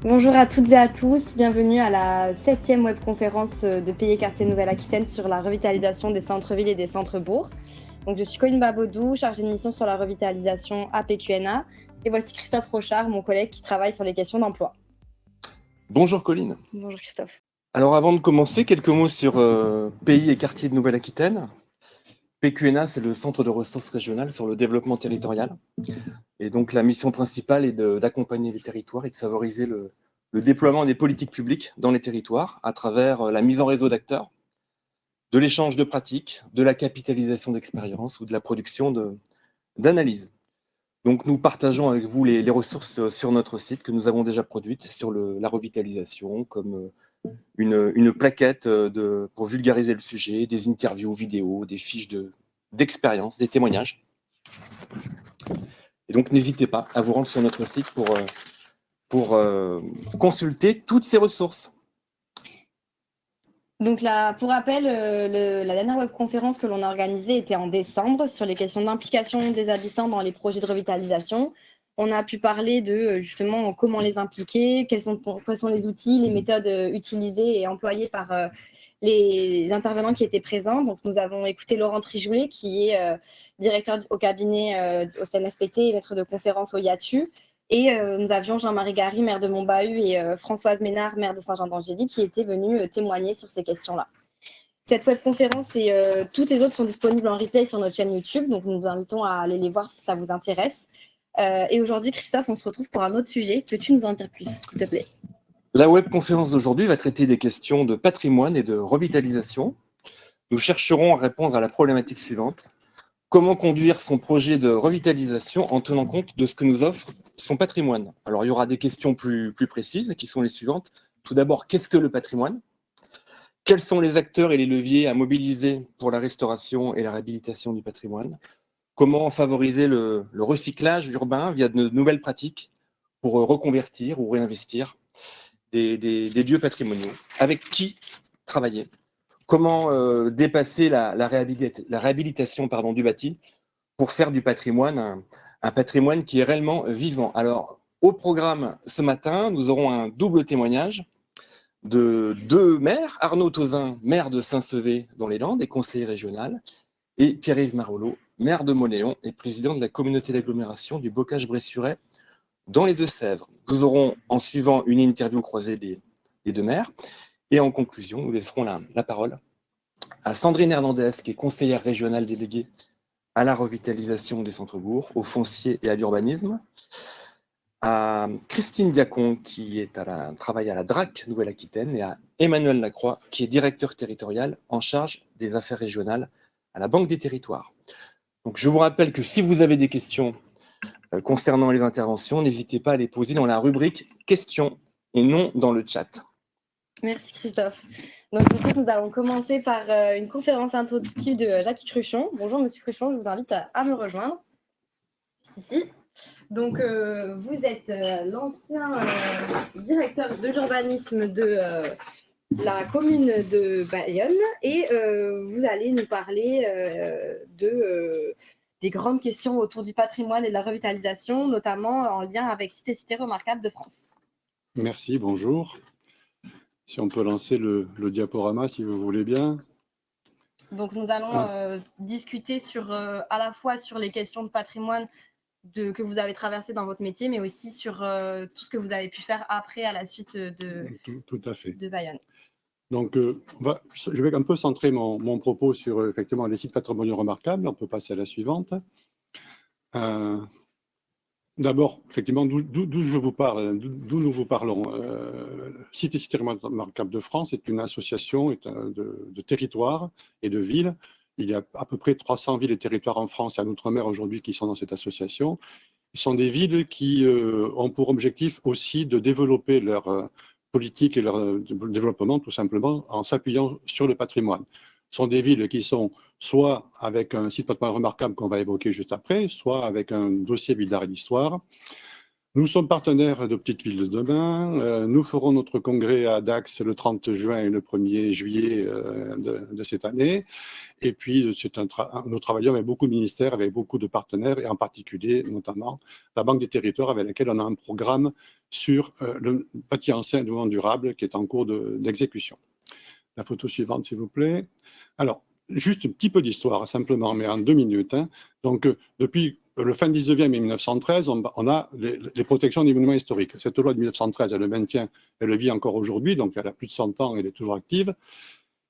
Bonjour à toutes et à tous, bienvenue à la 7e webconférence de Pays et Quartiers Nouvelle-Aquitaine sur la revitalisation des centres-villes et des centres-bourgs. Donc, je suis Colline Babodou, chargée de mission sur la revitalisation à PQNA. Et voici Christophe Rochard, mon collègue qui travaille sur les questions d'emploi. Bonjour Colline. Bonjour Christophe. Alors avant de commencer, quelques mots sur Pays et Quartiers de Nouvelle-Aquitaine. PQNA, c'est le centre de ressources régionales sur le développement territorial. Et donc la mission principale est d'accompagner les territoires et de favoriser le déploiement des politiques publiques dans les territoires à travers la mise en réseau d'acteurs, de l'échange de pratiques, de la capitalisation d'expériences ou de la production d'analyses. Donc nous partageons avec vous les ressources sur notre site que nous avons déjà produites sur la revitalisation, comme une plaquette pour vulgariser le sujet, des interviews vidéo, des fiches d'expérience, des témoignages. Et donc n'hésitez pas à vous rendre sur notre site pour consulter toutes ces ressources. Donc là, pour rappel, la dernière webconférence que l'on a organisée était en décembre sur les questions d'implication des habitants dans les projets de revitalisation. On a pu parler de justement comment les impliquer, quels sont les outils, les méthodes utilisées et employées par les intervenants qui étaient présents. Donc nous avons écouté Laurent Trijoulet, qui est directeur au cabinet au CNFPT et maître de conférence au IATU. Et nous avions Jean-Marie Gary, maire de Montbahut, et Françoise Ménard, maire de Saint-Jean-d'Angély, qui étaient venus témoigner sur ces questions-là. Cette webconférence et toutes les autres sont disponibles en replay sur notre chaîne YouTube, donc nous vous invitons à aller les voir si ça vous intéresse. Et aujourd'hui, Christophe, on se retrouve pour un autre sujet. Peux-tu nous en dire plus, s'il te plaît ? La webconférence d'aujourd'hui va traiter des questions de patrimoine et de revitalisation. Nous chercherons à répondre à la problématique suivante. Comment conduire son projet de revitalisation en tenant compte de ce que nous offre son patrimoine? Alors, il y aura des questions plus précises qui sont les suivantes. Tout d'abord, qu'est-ce que le patrimoine? Quels sont les acteurs et les leviers à mobiliser pour la restauration et la réhabilitation du patrimoine? Comment favoriser le recyclage urbain via de nouvelles pratiques pour reconvertir ou réinvestir des lieux patrimoniaux? Avec qui travailler? Comment dépasser la réhabilitation du bâti pour faire du patrimoine un patrimoine qui est réellement vivant? Alors, au programme ce matin, nous aurons un double témoignage de deux maires, Arnaud Tauzin, maire de Saint-Sevé dans les Landes et conseiller régional, et Pierre-Yves Marolleau, maire de Mauléon et président de la communauté d'agglomération du Bocage-Bressuret dans les Deux-Sèvres. Nous aurons en suivant une interview croisée des deux maires, et en conclusion, nous laisserons la parole à Sandrine Hernandez, qui est conseillère régionale déléguée à la revitalisation des centres-bourgs, au foncier et à l'urbanisme, à Christine Diacon, qui travaille à la DRAC Nouvelle-Aquitaine, et à Emmanuel Lacroix, qui est directeur territorial en charge des affaires régionales à la Banque des Territoires. Donc, je vous rappelle que si vous avez des questions concernant les interventions, n'hésitez pas à les poser dans la rubrique « Questions » et non dans le chat. Merci Christophe. Donc nous allons commencer par une conférence introductive de Jacques Cruchon. Bonjour Monsieur Cruchon, je vous invite à me rejoindre. Juste ici. Donc vous êtes l'ancien directeur de l'urbanisme de la commune de Bayonne et vous allez nous parler des grandes questions autour du patrimoine et de la revitalisation, notamment en lien avec Cités remarquables de France. Merci, bonjour. Si on peut lancer le diaporama, si vous voulez bien. Donc, nous allons discuter à la fois sur les questions de patrimoine que vous avez traversées dans votre métier, mais aussi sur tout ce que vous avez pu faire après, à la suite Tout à fait. de Bayonne. Donc, je vais un peu centrer mon propos sur effectivement les sites patrimoniaux remarquables. On peut passer à la suivante. D'abord, effectivement, d'où je vous parle, d'où nous vous parlons. Cités remarquables de France est une association de territoires et de villes. Il y a à peu près 300 villes et territoires en France et en Outre-mer aujourd'hui qui sont dans cette association. Ce sont des villes qui ont pour objectif aussi de développer leur politique et leur développement tout simplement en s'appuyant sur le patrimoine. Ce sont des villes qui sont soit avec un site patrimoine remarquable qu'on va évoquer juste après, soit avec un dossier ville d'art et d'histoire. Nous sommes partenaires de Petites Villes de demain. Nous ferons notre congrès à Dax le 30 juin et le 1er juillet de cette année. Et puis, nous travaillons avec beaucoup de ministères, avec beaucoup de partenaires, et en particulier, notamment, la Banque des Territoires, avec laquelle on a un programme sur le bâti ancien et développement durable qui est en cours d'exécution. La photo suivante, s'il vous plaît. Alors, juste un petit peu d'histoire, simplement, mais en 2 minutes. Donc, depuis le fin 19e et 1913, on a les protections des monuments historiques. Cette loi de 1913, elle le maintient, elle le vit encore aujourd'hui, donc elle a plus de 100 ans, elle est toujours active.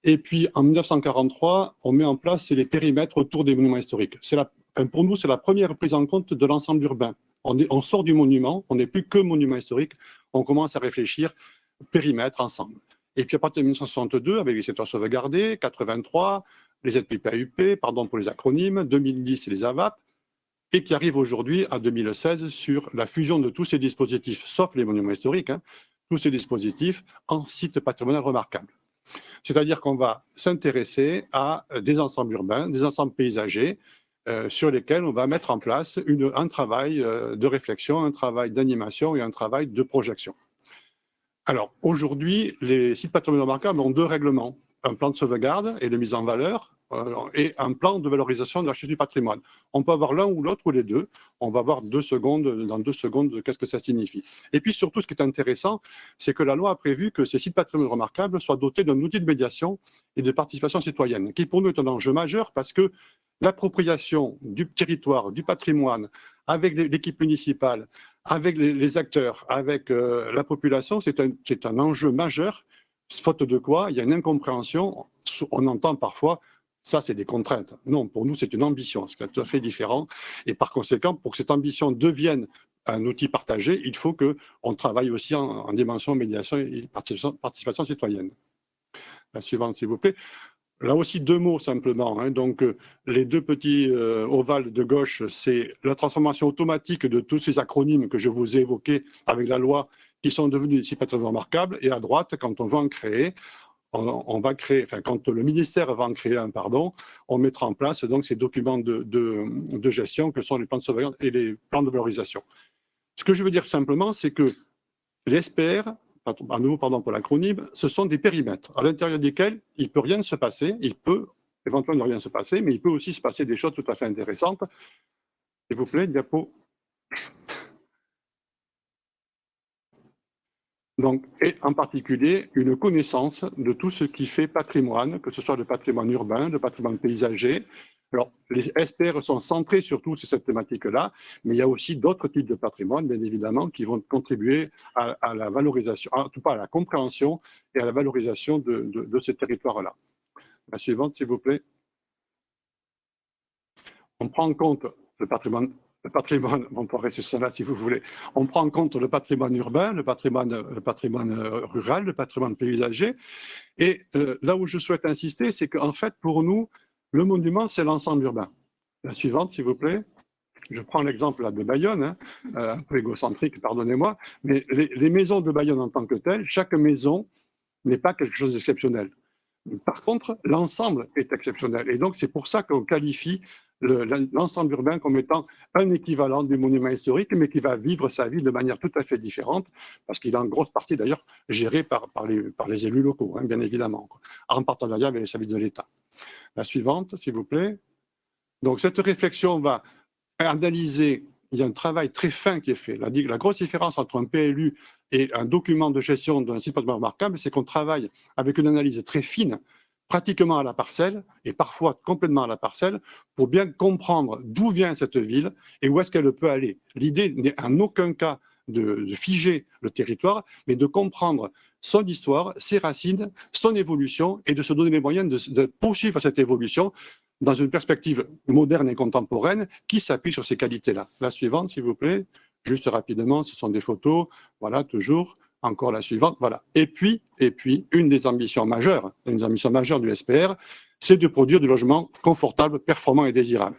Et puis, en 1943, on met en place les périmètres autour des monuments historiques. Pour nous, c'est la première prise en compte de l'ensemble urbain. On sort du monument, on n'est plus que monument historique, on commence à réfléchir périmètre ensemble. Et puis, à partir de 1962, avec les secteurs sauvegardés, 83, les ZPPAUP, pardon pour les acronymes, 2010, les AVAP, et qui arrive aujourd'hui à 2016 sur la fusion de tous ces dispositifs, sauf les monuments historiques, tous ces dispositifs en site patrimonial remarquable. C'est-à-dire qu'on va s'intéresser à des ensembles urbains, des ensembles paysagers, sur lesquels on va mettre en place un travail de réflexion, un travail d'animation et un travail de projection. Alors, aujourd'hui, les sites patrimoniaux remarquables ont 2 règlements, un plan de sauvegarde et de mise en valeur, et un plan de valorisation de l'architecture du patrimoine. On peut avoir l'un ou l'autre ou les deux. On va voir dans 2 secondes qu'est-ce que ça signifie. Et puis surtout, ce qui est intéressant, c'est que la loi a prévu que ces sites patrimoniaux remarquables soient dotés d'un outil de médiation et de participation citoyenne, qui pour nous est un enjeu majeur parce que l'appropriation du territoire, du patrimoine, avec l'équipe municipale, avec les acteurs, avec la population, c'est un enjeu majeur, faute de quoi il y a une incompréhension. On entend parfois ça, c'est des contraintes. Non, pour nous, c'est une ambition, c'est tout à fait différent. Et par conséquent, pour que cette ambition devienne un outil partagé, il faut qu'on travaille aussi en dimension médiation et participation citoyenne. La suivante, s'il vous plaît. Là aussi, 2 mots simplement. Donc, les 2 petits ovales de gauche, c'est la transformation automatique de tous ces acronymes que je vous ai évoqués avec la loi qui sont devenus des sites patrimoniaux remarquables. Et à droite, quand on va en créer, quand le ministère va en créer un, on mettra en place donc ces documents de gestion que sont les plans de sauvegarde et les plans de valorisation. Ce que je veux dire simplement, c'est que les SPR, à nouveau pardon pour l'acronyme, ce sont des périmètres à l'intérieur desquels il ne peut rien se passer, il peut éventuellement ne rien se passer, mais il peut aussi se passer des choses tout à fait intéressantes. S'il vous plaît, diapo. Donc, et en particulier, une connaissance de tout ce qui fait patrimoine, que ce soit le patrimoine urbain, le patrimoine paysager. Alors, les SPR sont centrés surtout sur cette thématique-là, mais il y a aussi d'autres types de patrimoine, bien évidemment, qui vont contribuer à la valorisation, en tout cas à la compréhension et à la valorisation de ce territoire-là. La suivante, s'il vous plaît. On prend en compte le patrimoine, on peut rester sur cela si vous voulez. On prend en compte le patrimoine urbain, le patrimoine rural, le patrimoine paysager. Et là où je souhaite insister, c'est qu'en fait, pour nous, le monument, c'est l'ensemble urbain. La suivante, s'il vous plaît. Je prends l'exemple de Bayonne, un peu égocentrique, pardonnez-moi, mais les maisons de Bayonne en tant que telles, chaque maison n'est pas quelque chose d'exceptionnel. Par contre, l'ensemble est exceptionnel. Et donc, c'est pour ça qu'on qualifie l'ensemble urbain comme étant un équivalent du monument historique, mais qui va vivre sa vie de manière tout à fait différente, parce qu'il est en grosse partie d'ailleurs géré par les élus locaux, bien évidemment, en partenariat avec les services de l'État. La suivante, s'il vous plaît. Donc cette réflexion va analyser, il y a un travail très fin qui est fait. La grosse différence entre un PLU et un document de gestion d'un site patrimonial remarquable, c'est qu'on travaille avec une analyse très fine, pratiquement à la parcelle, et parfois complètement à la parcelle, pour bien comprendre d'où vient cette ville et où est-ce qu'elle peut aller. L'idée n'est en aucun cas de figer le territoire, mais de comprendre son histoire, ses racines, son évolution, et de se donner les moyens de poursuivre cette évolution dans une perspective moderne et contemporaine qui s'appuie sur ces qualités-là. La suivante, s'il vous plaît, juste rapidement, ce sont des photos, voilà, toujours. Encore la suivante, voilà. Et puis, une des ambitions majeures du SPR, c'est de produire du logement confortable, performant et désirable.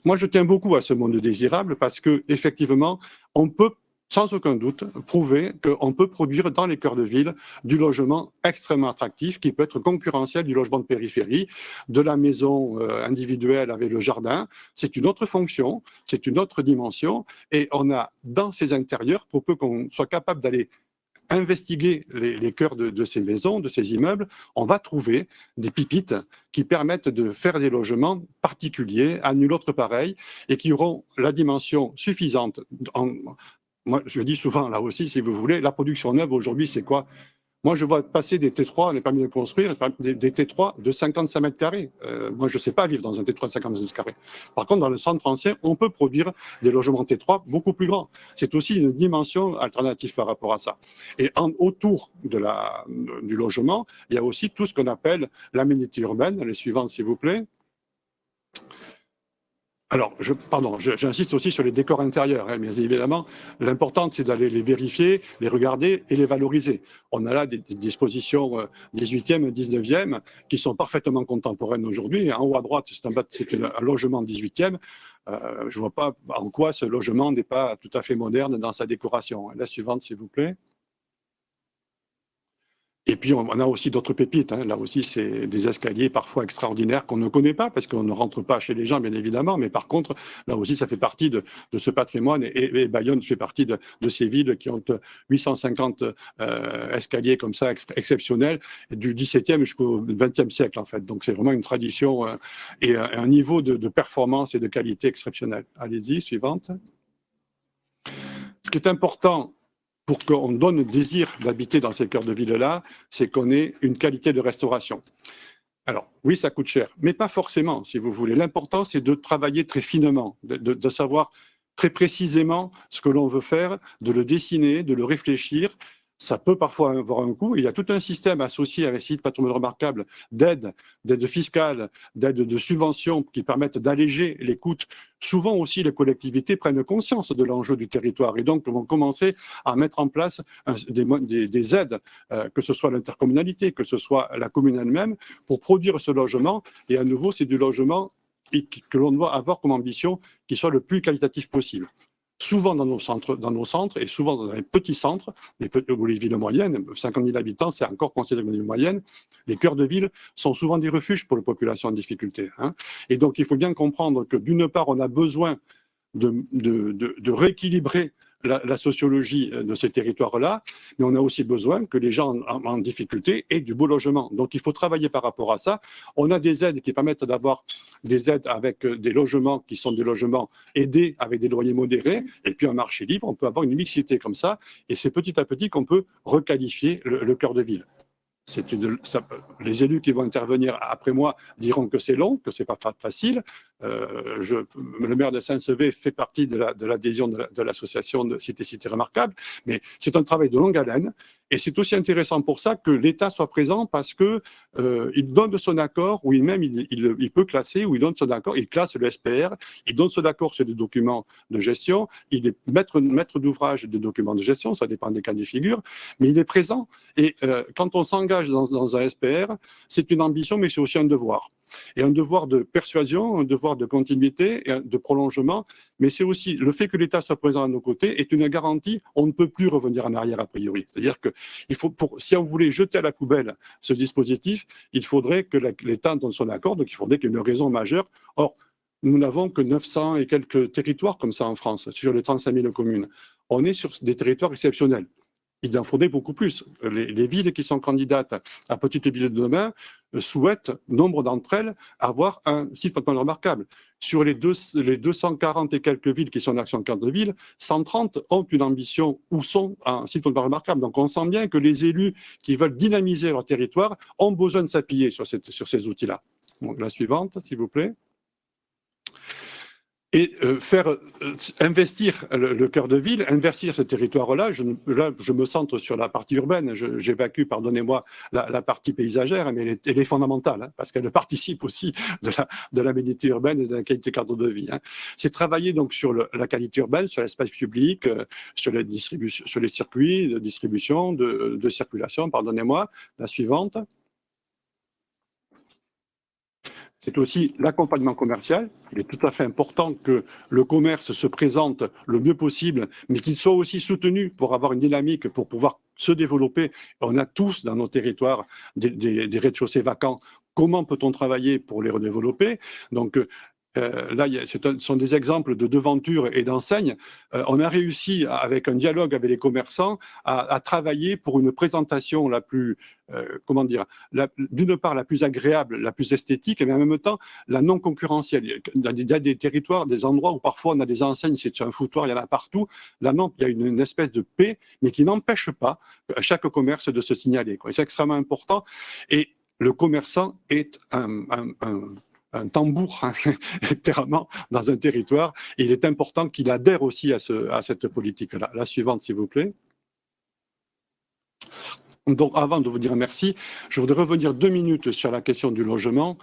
Moi, je tiens beaucoup à ce monde désirable parce que, effectivement, on peut sans aucun doute, prouvé qu'on peut produire dans les cœurs de ville du logement extrêmement attractif qui peut être concurrentiel du logement de périphérie, de la maison individuelle avec le jardin. C'est une autre fonction, c'est une autre dimension et on a dans ces intérieurs, pour peu qu'on soit capable d'aller investiguer les cœurs de ces maisons, de ces immeubles, on va trouver des pépites qui permettent de faire des logements particuliers, à nul autre pareil, et qui auront la dimension suffisante. Moi, je dis souvent, là aussi, si vous voulez, la production neuve aujourd'hui, c'est quoi? Moi, je vois passer des T3, on n'est pas mis de construire, des T3 de 55 mètres carrés. Moi, je ne sais pas vivre dans un T3 de 55 mètres carrés. Par contre, dans le centre ancien, on peut produire des logements T3 beaucoup plus grands. C'est aussi une dimension alternative par rapport à ça. Et autour du logement, il y a aussi tout ce qu'on appelle l'aménité urbaine. Les suivantes, s'il vous plaît. Alors, j'insiste aussi sur les décors intérieurs, hein, bien évidemment. L'important, c'est d'aller les vérifier, les regarder et les valoriser. On a là des dispositions 18e, 19e qui sont parfaitement contemporaines aujourd'hui. En haut à droite, c'est un logement 18e. Je ne vois pas en quoi ce logement n'est pas tout à fait moderne dans sa décoration. La suivante, s'il vous plaît. Et puis, on a aussi d'autres pépites. Hein. Là aussi, c'est des escaliers parfois extraordinaires qu'on ne connaît pas parce qu'on ne rentre pas chez les gens, bien évidemment. Mais par contre, là aussi, ça fait partie de ce patrimoine. Et Bayonne fait partie de ces villes qui ont 850 escaliers comme ça, exceptionnels, du 17e jusqu'au 20e siècle, en fait. Donc, c'est vraiment une tradition et un niveau de performance et de qualité exceptionnel. Allez-y, suivante. Ce qui est important pour qu'on donne le désir d'habiter dans ces cœurs de ville-là, c'est qu'on ait une qualité de restauration. Alors, oui, ça coûte cher, mais pas forcément, si vous voulez. L'important, c'est de travailler très finement, de savoir très précisément ce que l'on veut faire, de le dessiner, de le réfléchir. Ça peut parfois avoir un coût. Il y a tout un système associé avec Site Patrimoine Remarquable d'aide fiscale, d'aide de subventions qui permettent d'alléger les coûts. Souvent aussi, les collectivités prennent conscience de l'enjeu du territoire et donc vont commencer à mettre en place des aides, que ce soit l'intercommunalité, que ce soit la commune elle-même, pour produire ce logement. Et à nouveau, c'est du logement que l'on doit avoir comme ambition qui soit le plus qualitatif possible. Souvent dans nos centres et souvent dans les petits centres, ou les villes moyennes, 50 000 habitants, c'est encore considéré comme une ville moyenne, les cœurs de ville sont souvent des refuges pour les populations en difficulté. Hein. Et donc, il faut bien comprendre que d'une part, on a besoin de rééquilibrer la sociologie de ces territoires-là, mais on a aussi besoin que les gens en difficulté aient du beau logement. Donc, il faut travailler par rapport à ça. On a des aides qui permettent d'avoir des aides avec des logements qui sont des logements aidés avec des loyers modérés, et puis un marché libre, on peut avoir une mixité comme ça, et c'est petit à petit qu'on peut requalifier le cœur de ville. Les élus qui vont intervenir après moi diront que c'est long, que c'est pas facile. Le maire de Saint-Sevé fait partie de l'adhésion de l'association de Cité Remarquable, mais c'est un travail de longue haleine. Et c'est aussi intéressant pour ça que l'État soit présent parce que il donne son accord, ou même il peut classer, ou il donne son accord, il classe le SPR, il donne son accord sur des documents de gestion, il est maître d'ouvrage des documents de gestion, ça dépend des cas de figure, mais il est présent. Et quand on s'engage dans un SPR, c'est une ambition, mais c'est aussi un devoir. Et un devoir de persuasion, un devoir de continuité, et de prolongement, mais c'est aussi le fait que l'État soit présent à nos côtés est une garantie, on ne peut plus revenir en arrière a priori. C'est-à-dire que si on voulait jeter à la poubelle ce dispositif, il faudrait que l'État donne son accord, donc il faudrait qu'il y ait une raison majeure. Or, nous n'avons que 900 et quelques territoires comme ça en France, sur les 35 000 communes. On est sur des territoires exceptionnels. Il en faudrait beaucoup plus. Les villes qui sont candidates à Petite Ville de demain souhaitent, nombre d'entre elles, avoir un site patrimoine remarquable. Sur les 240 et quelques villes qui sont en action cœur de ville, 130 ont une ambition ou sont un site patrimoine remarquable. Donc on sent bien que les élus qui veulent dynamiser leur territoire ont besoin de s'appuyer sur ces outils-là. Donc, la suivante, s'il vous plaît. Et faire investir le cœur de ville, investir ce territoire-là, je me centre sur la partie urbaine, j'évacue, pardonnez-moi, la partie paysagère, mais elle est fondamentale, hein, parce qu'elle participe aussi de l'aménité urbaine et de la qualité cadre de vie. Hein. C'est travailler donc sur la qualité urbaine, sur l'espace public, sur les circuits de distribution, de circulation, pardonnez-moi. La suivante. c'est aussi l'accompagnement commercial. Il est tout à fait important que le commerce se présente le mieux possible, mais qu'il soit aussi soutenu pour avoir une dynamique, pour pouvoir se développer. On a tous dans nos territoires des rez-de-chaussée vacants. Comment peut-on travailler pour les redévelopper? Donc, là, ce sont des exemples de devanture et d'enseigne. On a réussi, avec un dialogue avec les commerçants, à travailler pour une présentation la plus, comment dire, d'une part la plus agréable, la plus esthétique, mais en même temps la non concurrentielle. Il y a des territoires, des endroits où parfois on a des enseignes, c'est un foutoir, il y en a partout. Là, non, il y a une espèce de paix, mais qui n'empêche pas chaque commerce de se signaler. C'est extrêmement important. Et le commerçant est un tambour, hein, littéralement, dans un territoire. Et il est important qu'il adhère aussi à cette politique-là. La suivante, s'il vous plaît. Donc, avant de vous dire merci, je voudrais revenir 2 minutes sur la question du logement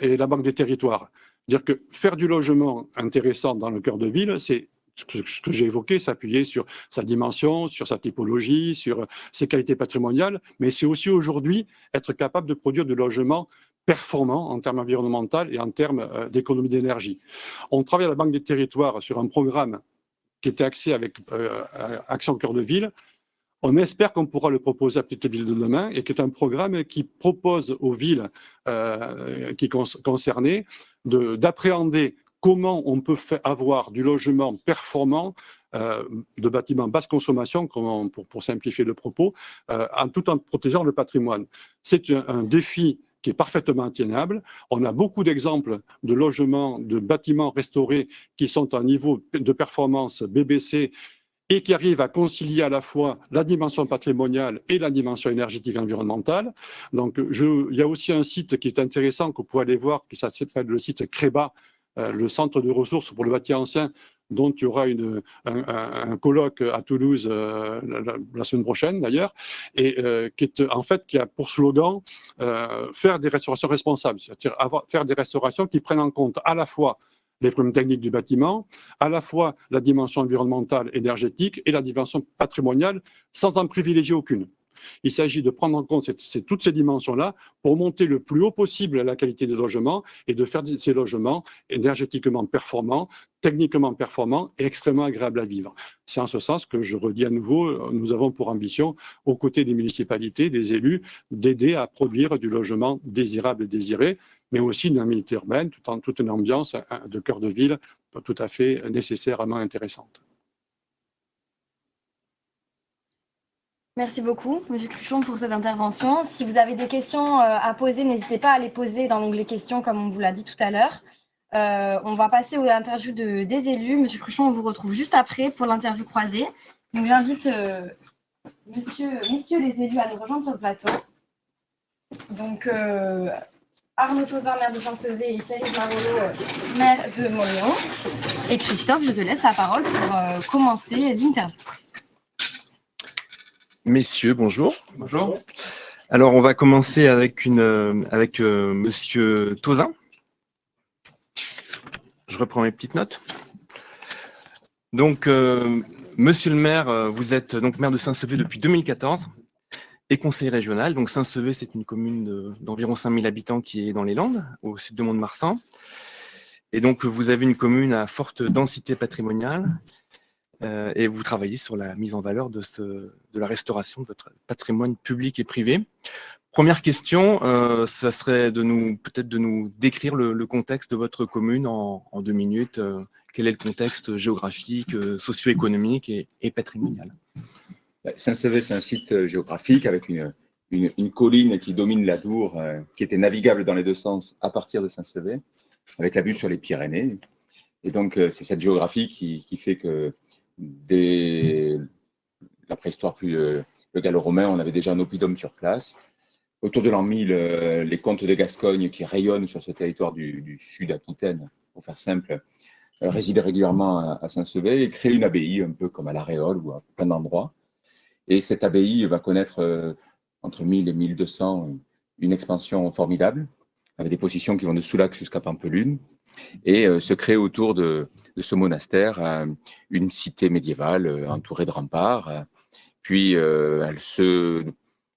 et la Banque des territoires. Dire que faire du logement intéressant dans le cœur de ville, c'est ce que j'ai évoqué, s'appuyer sur sa dimension, sur sa typologie, sur ses qualités patrimoniales, mais c'est aussi aujourd'hui être capable de produire du logement performant en termes environnementaux et en termes d'économie d'énergie. On travaille à la Banque des territoires sur un programme qui était axé avec Action Cœur de Ville. On espère qu'on pourra le proposer à Petite Ville de demain et qui est un programme qui propose aux villes qui concernées d'appréhender comment on peut avoir du logement performant, de bâtiments basse consommation, pour simplifier le propos, tout en protégeant le patrimoine. C'est un défi qui est parfaitement atteignable. On a beaucoup d'exemples de logements, de bâtiments restaurés qui sont à un niveau de performance BBC et qui arrivent à concilier à la fois la dimension patrimoniale et la dimension énergétique environnementale. Donc, il y a aussi un site qui est intéressant que vous pouvez aller voir, qui s'appelle le site CREBA, le centre de ressources pour le bâti ancien, dont il y aura un colloque à Toulouse la semaine prochaine d'ailleurs, et qui a pour slogan faire des restaurations responsables, c'est-à-dire faire des restaurations qui prennent en compte à la fois les problèmes techniques du bâtiment, à la fois la dimension environnementale, énergétique et la dimension patrimoniale, sans en privilégier aucune. Il s'agit de prendre en compte toutes ces dimensions-là pour monter le plus haut possible la qualité des logements et de faire ces logements énergétiquement performants, techniquement performants et extrêmement agréables à vivre. C'est en ce sens que je redis à nouveau, nous avons pour ambition, aux côtés des municipalités, des élus, d'aider à produire du logement désirable et désiré, mais aussi une aménité urbaine, toute une ambiance de cœur de ville tout à fait nécessairement intéressante. Merci beaucoup, M. Cruchon, pour cette intervention. Si vous avez des questions à poser, n'hésitez pas à les poser dans l'onglet questions, comme on vous l'a dit tout à l'heure. On va passer à l'interview des élus. M. Cruchon, on vous retrouve juste après pour l'interview croisée. Donc, j'invite messieurs les élus à nous rejoindre sur le plateau. Donc, Arnaud Tauzin, maire de Saint-Sevé, et Pierre-Yves Marollo, maire de Montléon. Et Christophe, je te laisse la parole pour commencer l'interview. Messieurs, bonjour. Bonjour. Alors, on va commencer avec Monsieur Tauzin. Je reprends mes petites notes. Donc, Monsieur le maire, vous êtes donc maire de Saint-Sevé depuis 2014 et conseiller régional. Donc, Saint-Sevé, c'est une commune d'environ 5000 habitants qui est dans les Landes, au sud de Mont-de-Marsan. Et donc, vous avez une commune à forte densité patrimoniale. Et vous travaillez sur la mise en valeur de la restauration de votre patrimoine public et privé. Première question, ça serait peut-être de nous décrire le contexte de votre commune en 2 minutes. Quel est le contexte géographique, socio-économique et patrimonial? Saint-Sevé, c'est un site géographique avec une colline qui domine la Dour, qui était navigable dans les 2 sens à partir de Saint-Sevé, avec la vue sur les Pyrénées. Et donc, c'est cette géographie qui fait que dès la préhistoire puis le gallo-romain, on avait déjà un oppidum sur place. Autour de l'an 1000, les comtes de Gascogne qui rayonnent sur ce territoire du sud Aquitaine, pour faire simple, résidaient régulièrement à Saint-Sevé et créent une abbaye, un peu comme à La Réole ou à plein d'endroits. Et cette abbaye va connaître entre 1000 et 1200 une expansion formidable, avec des positions qui vont de Soulac jusqu'à Pampelune, et se crée autour de ce monastère une cité médiévale entourée de remparts. Puis elle se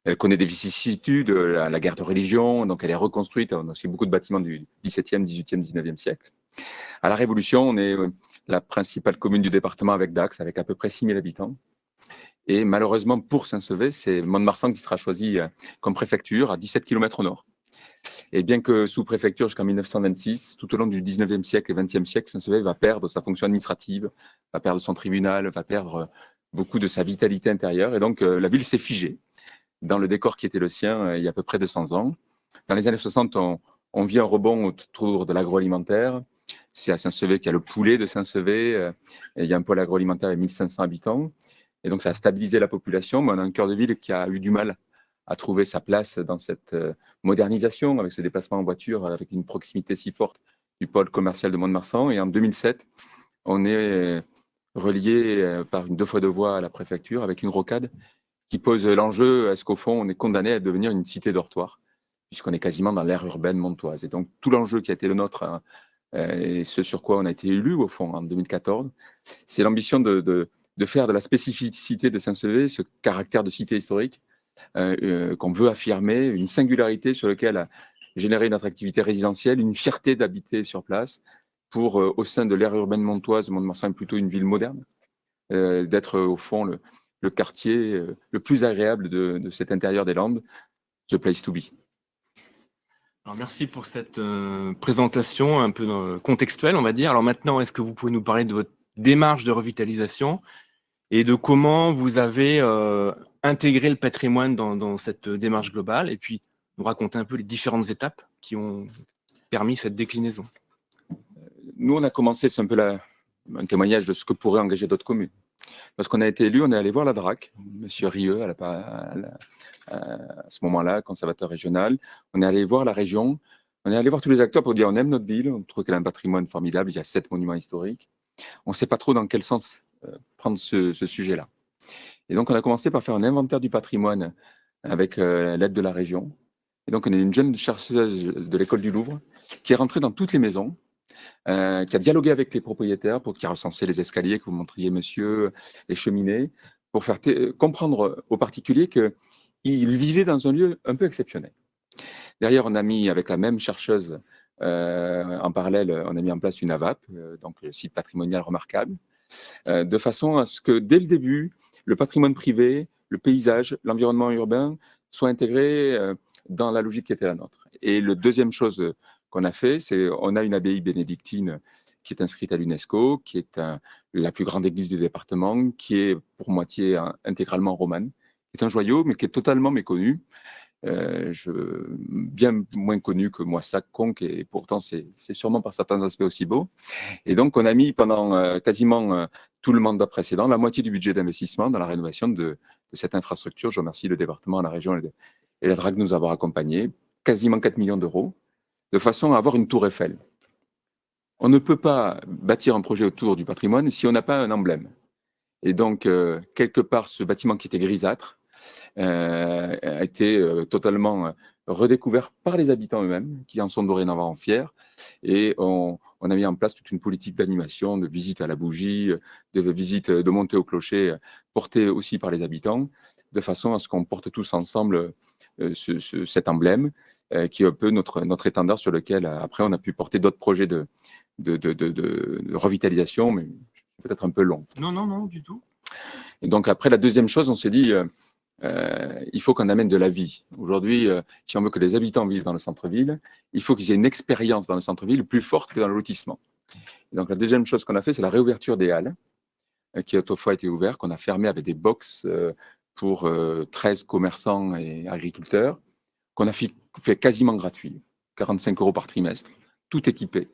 Elle connaît des vicissitudes, la guerre de religion, donc elle est reconstruite. On a aussi beaucoup de bâtiments du XVIIe, XVIIIe, XIXe siècle. À la Révolution, on est la principale commune du département avec Dax, avec à peu près 6 000 habitants. Et malheureusement, pour Saint-Sevé, c'est Mont-de-Marsan qui sera choisi comme préfecture à 17 km au nord. Et bien que sous-préfecture jusqu'en 1926, tout au long du 19e siècle et 20e siècle, Saint-Sevé va perdre sa fonction administrative, va perdre son tribunal, va perdre beaucoup de sa vitalité intérieure. Et donc, la ville s'est figée dans le décor qui était le sien il y a à peu près 200 ans. Dans les années 60, on vit un rebond autour de l'agroalimentaire. C'est à Saint-Sevé qu'il y a le poulet de Saint-Sevé. Il y a un pôle agroalimentaire avec 1500 habitants. Et donc, ça a stabilisé la population, mais on a un cœur de ville qui a eu du mal à trouver sa place dans cette modernisation, avec ce déplacement en voiture, avec une proximité si forte du pôle commercial de Mont-de-Marsan. Et en 2007, on est relié par une 2 fois 2 voies à la préfecture, avec une rocade qui pose l'enjeu, est-ce qu'au fond, on est condamné à devenir une cité dortoir, puisqu'on est quasiment dans l'aire urbaine montoise. Et donc, tout l'enjeu qui a été le nôtre, hein, et ce sur quoi on a été élu, au fond, en 2014, c'est l'ambition de faire de la spécificité de Saint-Sevé ce caractère de cité historique qu'on veut affirmer, une singularité sur laquelle générer une attractivité résidentielle, une fierté d'habiter sur place, pour, au sein de l'aire urbaine montoise, Mont-de-Marsan est plutôt une ville moderne, d'être au fond le quartier le plus agréable de cet intérieur des Landes, the place to be. Alors, merci pour cette présentation un peu contextuelle, on va dire. Alors maintenant, est-ce que vous pouvez nous parler de votre démarche de revitalisation et de comment vous avez intégré le patrimoine dans cette démarche globale, et puis nous raconter un peu les différentes étapes qui ont permis cette déclinaison? Nous, on a commencé, c'est un peu un témoignage de ce que pourraient engager d'autres communes. Lorsqu'on a été élu, on est allé voir la DRAC, M. Rieux, à ce moment-là, conservateur régional. On est allé voir la région, on est allé voir tous les acteurs pour dire on aime notre ville, on trouve qu'elle a un patrimoine formidable, il y a 7 monuments historiques. On ne sait pas trop dans quel sens prendre ce sujet-là. Et donc, on a commencé par faire un inventaire du patrimoine avec l'aide de la région. Et donc, on est une jeune chercheuse de l'école du Louvre qui est rentrée dans toutes les maisons, qui a dialogué avec les propriétaires, qui a recensé les escaliers que vous montriez, monsieur, les cheminées, pour faire comprendre aux particuliers qu'ils vivaient dans un lieu un peu exceptionnel. Derrière, on a mis, avec la même chercheuse, en parallèle, on a mis en place une AVAP, donc le site patrimonial remarquable, de façon à ce que, dès le début, le patrimoine privé, le paysage, l'environnement urbain soient intégrés dans la logique qui était la nôtre. Et la deuxième chose qu'on a fait, c'est on a une abbaye bénédictine qui est inscrite à l'UNESCO, qui est la plus grande église du département, qui est pour moitié intégralement romane, qui est un joyau, mais qui est totalement méconnu. Bien moins connu que Moissac, Conques, et pourtant c'est sûrement par certains aspects aussi beau. Et donc on a mis pendant quasiment tout le mandat précédent la moitié du budget d'investissement dans la rénovation de cette infrastructure. Je remercie le département, la région et la DRAC de nous avoir accompagnés, quasiment 4 millions d'euros, de façon à avoir une tour Eiffel. On ne peut pas bâtir un projet autour du patrimoine si on n'a pas un emblème. Et donc, quelque part, ce bâtiment qui était grisâtre a été totalement redécouvert par les habitants eux-mêmes, qui en sont dorénavant fiers. Et on a mis en place toute une politique d'animation, de visite à la bougie, de visite de montée au clocher, portée aussi par les habitants, de façon à ce qu'on porte tous ensemble cet emblème, qui est un peu notre étendard sur lequel, après, on a pu porter d'autres projets de revitalisation, mais peut-être un peu long. Non, du tout. Et donc, après, la deuxième chose, on s'est dit, il faut qu'on amène de la vie. Aujourd'hui, si on veut que les habitants vivent dans le centre-ville, il faut qu'ils aient une expérience dans le centre-ville plus forte que dans le lotissement. Et donc, la deuxième chose qu'on a fait, c'est la réouverture des halles, qui autrefois été ouvertes, qu'on a fermées avec des box pour 13 commerçants et agriculteurs, qu'on a fait quasiment gratuit, 45 € par trimestre, tout équipé,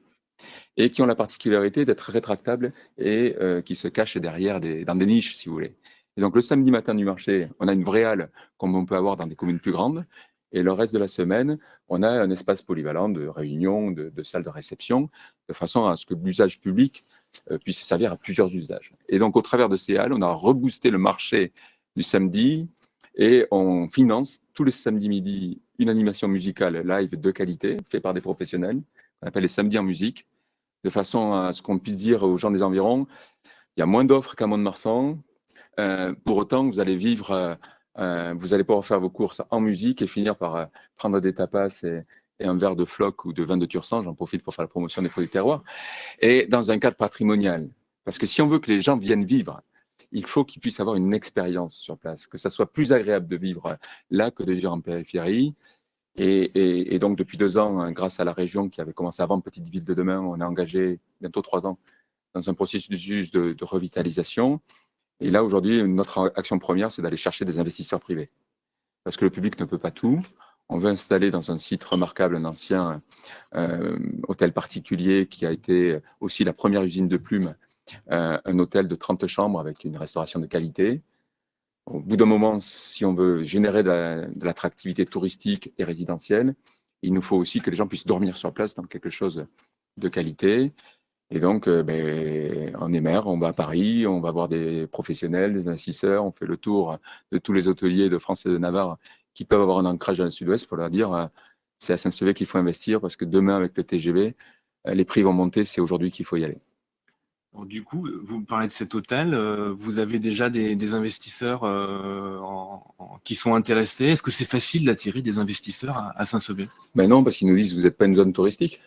et qui ont la particularité d'être rétractables et qui se cachent derrière dans des niches, si vous voulez. Et donc, le samedi matin du marché, on a une vraie halle, comme on peut avoir dans des communes plus grandes, et le reste de la semaine, on a un espace polyvalent de réunion, de salle de réception, de façon à ce que l'usage public puisse servir à plusieurs usages. Et donc, au travers de ces halles, on a reboosté le marché du samedi, et on finance tous les samedis midi une animation musicale live de qualité, faite par des professionnels, qu'on appelle les samedis en musique, de façon à ce qu'on puisse dire aux gens des environs, il y a moins d'offres qu'à Mont-de-Marsan, pour autant vous allez vivre vous allez pouvoir faire vos courses en musique et finir par prendre des tapas et un verre de floc ou de vin de Tursan. J'en profite pour faire la promotion des produits terroirs. Et dans un cadre patrimonial. Parce que si on veut que les gens viennent vivre, il faut qu'ils puissent avoir une expérience sur place, que ça soit plus agréable de vivre là que de vivre en périphérie. Et donc, depuis 2 ans, grâce à la région qui avait commencé avant Petite Ville de Demain, on est engagé bientôt 3 ans dans un processus de revitalisation. Et là, aujourd'hui, notre action première, c'est d'aller chercher des investisseurs privés. Parce que le public ne peut pas tout. On veut installer dans un site remarquable un ancien hôtel particulier qui a été aussi la première usine de plumes, un hôtel de 30 chambres avec une restauration de qualité. Au bout d'un moment, si on veut générer de l'attractivité touristique et résidentielle, il nous faut aussi que les gens puissent dormir sur place dans quelque chose de qualité. Et donc, on est maire, on va à Paris, on va voir des professionnels, des investisseurs, on fait le tour de tous les hôteliers de France et de Navarre qui peuvent avoir un ancrage dans le sud-ouest pour leur dire c'est à Saint-Sevé qu'il faut investir parce que demain, avec le TGV, les prix vont monter, c'est aujourd'hui qu'il faut y aller. Alors, du coup, vous parlez de cet hôtel, vous avez déjà des investisseurs qui sont intéressés. Est-ce que c'est facile d'attirer des investisseurs à Saint-Sevé? Ben non, parce qu'ils nous disent vous n'êtes pas une zone touristique.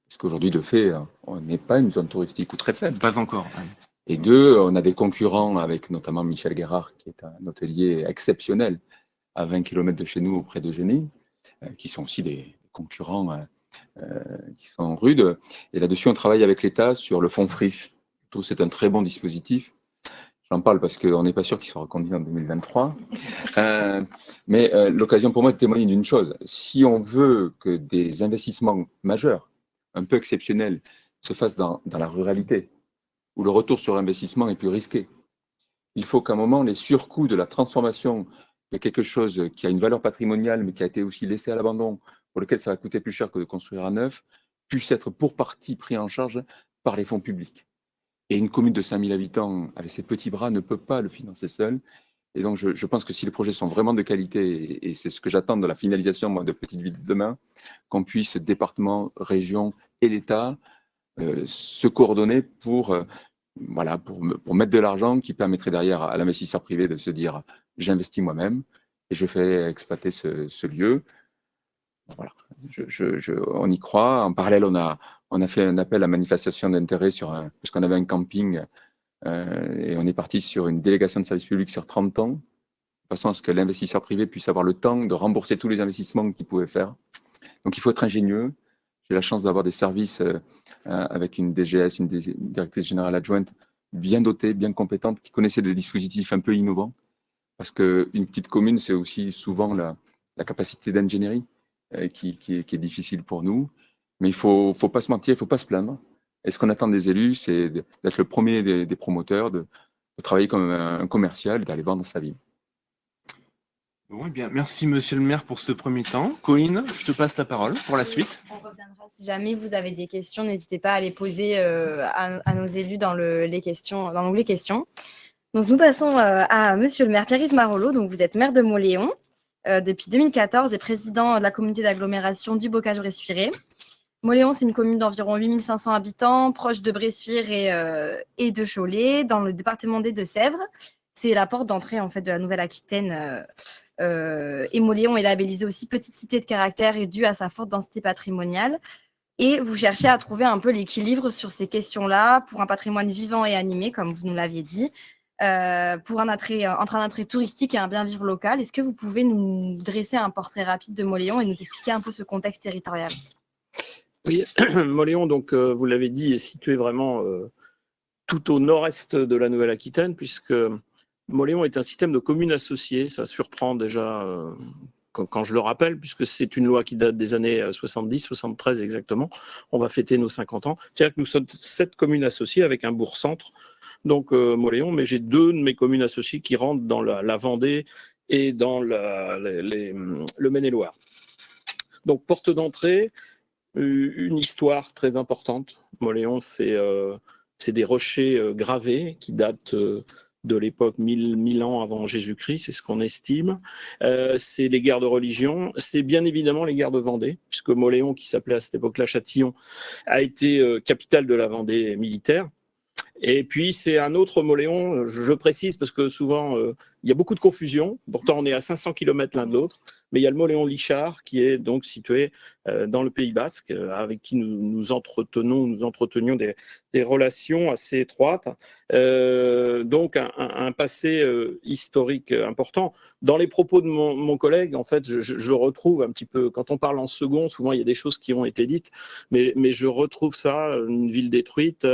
Parce qu'aujourd'hui, de fait, on n'est pas une zone touristique ou très faible. Pas encore. Et 2, on a des concurrents avec notamment Michel Guérard, qui est un hôtelier exceptionnel à 20 km de chez nous, auprès de Génie, qui sont aussi des concurrents qui sont rudes. Et là-dessus, on travaille avec l'État sur le fonds Friche. Je trouve que c'est un très bon dispositif. J'en parle parce qu'on n'est pas sûr qu'il sera reconduit en 2023. Mais l'occasion pour moi de témoigner d'une chose. Si on veut que des investissements majeurs, un peu exceptionnels, se fassent dans la ruralité, où le retour sur investissement est plus risqué, il faut qu'à un moment, les surcoûts de la transformation de quelque chose qui a une valeur patrimoniale, mais qui a été aussi laissé à l'abandon, pour lequel ça va coûter plus cher que de construire à neuf, puisse être pour partie pris en charge par les fonds publics. Et une commune de 5000 habitants, avec ses petits bras, ne peut pas le financer seule. Et donc, je pense que si les projets sont vraiment de qualité, et c'est ce que j'attends de la finalisation moi, de Petite Ville de demain, qu'on puisse, département, région et l'État, se coordonner pour mettre de l'argent qui permettrait derrière à l'investisseur privé de se dire j'investis moi-même et je fais exploiter ce lieu. Voilà. On y croit. En parallèle, on a fait un appel à manifestation d'intérêt parce qu'on avait un camping et on est parti sur une délégation de service public sur 30 ans, de façon à ce que l'investisseur privé puisse avoir le temps de rembourser tous les investissements qu'il pouvait faire. Donc il faut être ingénieux. J'ai la chance d'avoir des services avec une DGS, une directrice générale adjointe bien dotée, bien compétente, qui connaissait des dispositifs un peu innovants. Parce qu'une petite commune, c'est aussi souvent la capacité d'ingénierie qui est difficile pour nous. Mais il ne faut pas se mentir, il ne faut pas se plaindre. Et ce qu'on attend des élus, c'est d'être le premier des promoteurs, de travailler comme un commercial, d'aller vendre sa ville. Bon, eh bien, merci Monsieur le maire pour ce premier temps. Corinne, je te passe la parole pour la suite. On reviendra. Si jamais vous avez des questions, n'hésitez pas à les poser à nos élus dans l'onglet questions. Donc nous passons à Monsieur le maire Pierre-Yves Marolleau. Donc vous êtes maire de Mauléon depuis 2014 et président de la communauté d'agglomération du Bocage-Bressuire. Mauléon, c'est une commune d'environ 8500 habitants, proche de Bressuire et de Cholet, dans le département des Deux-Sèvres. C'est la porte d'entrée en fait de la Nouvelle-Aquitaine. Et Mauléon est labellisé aussi petite cité de caractère et due à sa forte densité patrimoniale. Et vous cherchez à trouver un peu l'équilibre sur ces questions-là pour un patrimoine vivant et animé, comme vous nous l'aviez dit, pour entre un attrait touristique et un bien vivre local. Est-ce que vous pouvez nous dresser un portrait rapide de Mauléon et nous expliquer un peu ce contexte territorial? Oui, Mauléon, donc vous l'avez dit, est situé vraiment tout au nord-est de la Nouvelle-Aquitaine, puisque Mauléon est un système de communes associées. Ça surprend déjà quand je le rappelle, puisque c'est une loi qui date des années 70, 73 exactement. On va fêter nos 50 ans. C'est-à-dire que nous sommes 7 communes associées avec un bourg-centre, donc Mauléon, mais j'ai 2 de mes communes associées qui rentrent dans la Vendée et dans le Maine-et-Loire. Donc, porte d'entrée, une histoire très importante. Mauléon, c'est des rochers gravés qui datent de l'époque 1000 ans avant Jésus-Christ, c'est ce qu'on estime. C'est les guerres de religion, c'est bien évidemment les guerres de Vendée, puisque Mauléon, qui s'appelait à cette époque-là Châtillon, a été capitale de la Vendée militaire. Et puis, c'est un autre Mauléon, je précise parce que souvent, il y a beaucoup de confusion. Pourtant, on est à 500 km l'un de l'autre. Mais il y a le Mauléon Lichard qui est donc situé dans le Pays Basque, avec qui nous entretenions des relations assez étroites. Donc, un passé historique important. Dans les propos de mon collègue, en fait, je retrouve un petit peu, quand on parle en second, souvent il y a des choses qui ont été dites, mais je retrouve ça, une ville détruite,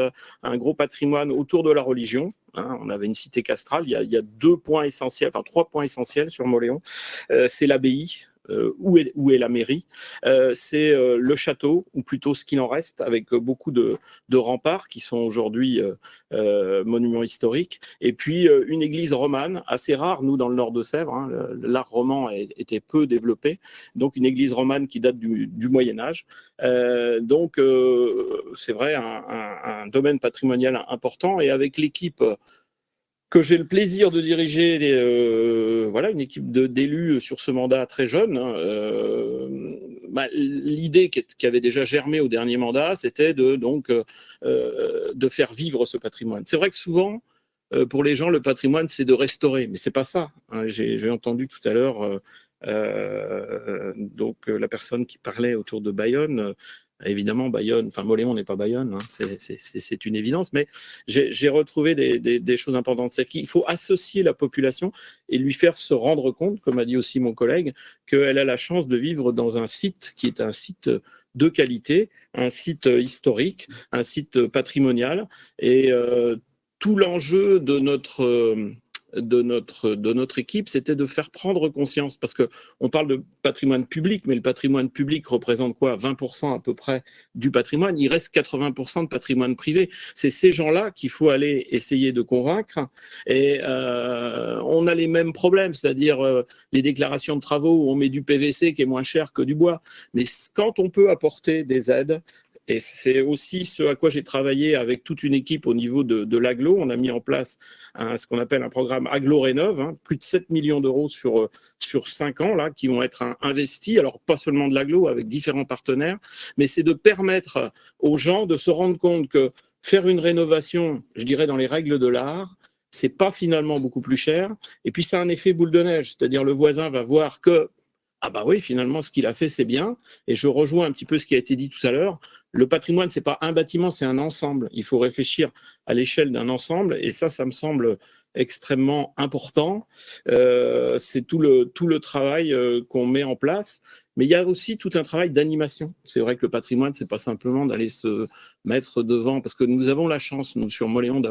un gros patrimoine autour de la religion. Hein, on avait une cité castrale. Il y a 2 points essentiels, enfin 3 points essentiels sur Mauléon. C'est l'abbaye. Où est la mairie, c'est le château, ou plutôt ce qu'il en reste, avec beaucoup de remparts qui sont aujourd'hui monuments historiques, et puis une église romane, assez rare, nous, dans le nord de Sèvres, hein, l'art roman était peu développé, donc une église romane qui date du Moyen-Âge. Donc, c'est vrai, un domaine patrimonial important, et avec l'équipe que j'ai le plaisir de diriger, voilà, une équipe d'élus sur ce mandat très jeune. L'idée qui avait déjà germé au dernier mandat, c'était de faire vivre ce patrimoine. C'est vrai que souvent, pour les gens, le patrimoine, c'est de restaurer, mais c'est pas ça. Hein. J'ai entendu tout à l'heure la personne qui parlait autour de Bayonne. Évidemment, Bayonne, enfin Mauléon n'est pas Bayonne, hein, c'est une évidence, mais j'ai retrouvé des choses importantes. C'est qu'il faut associer la population et lui faire se rendre compte, comme a dit aussi mon collègue, qu'elle a la chance de vivre dans un site qui est un site de qualité, un site historique, un site patrimonial, et tout l'enjeu de notre équipe, c'était de faire prendre conscience, parce que on parle de patrimoine public, mais le patrimoine public représente quoi? 20% à peu près du patrimoine. Il reste 80% de patrimoine privé. C'est ces gens-là qu'il faut aller essayer de convaincre. Et on a les mêmes problèmes, c'est-à-dire les déclarations de travaux où on met du PVC qui est moins cher que du bois. Mais quand on peut apporter des aides, et c'est aussi ce à quoi j'ai travaillé avec toute une équipe au niveau de l'Aglo. On a mis en place ce qu'on appelle un programme Aglo Rénov', hein, plus de 7 millions d'euros sur 5 ans là, qui vont être investis. Alors, pas seulement de l'Aglo, avec différents partenaires, mais c'est de permettre aux gens de se rendre compte que faire une rénovation, je dirais dans les règles de l'art, c'est pas finalement beaucoup plus cher. Et puis, c'est un effet boule de neige, c'est-à-dire le voisin va voir que ah bah oui, finalement, ce qu'il a fait, c'est bien. Et je rejoins un petit peu ce qui a été dit tout à l'heure. Le patrimoine, c'est pas un bâtiment, c'est un ensemble. Il faut réfléchir à l'échelle d'un ensemble. Et ça me semble extrêmement important. C'est tout le travail qu'on met en place. Mais il y a aussi tout un travail d'animation. C'est vrai que le patrimoine, c'est pas simplement d'aller se mettre devant, parce que nous avons la chance, nous, sur Mauléon,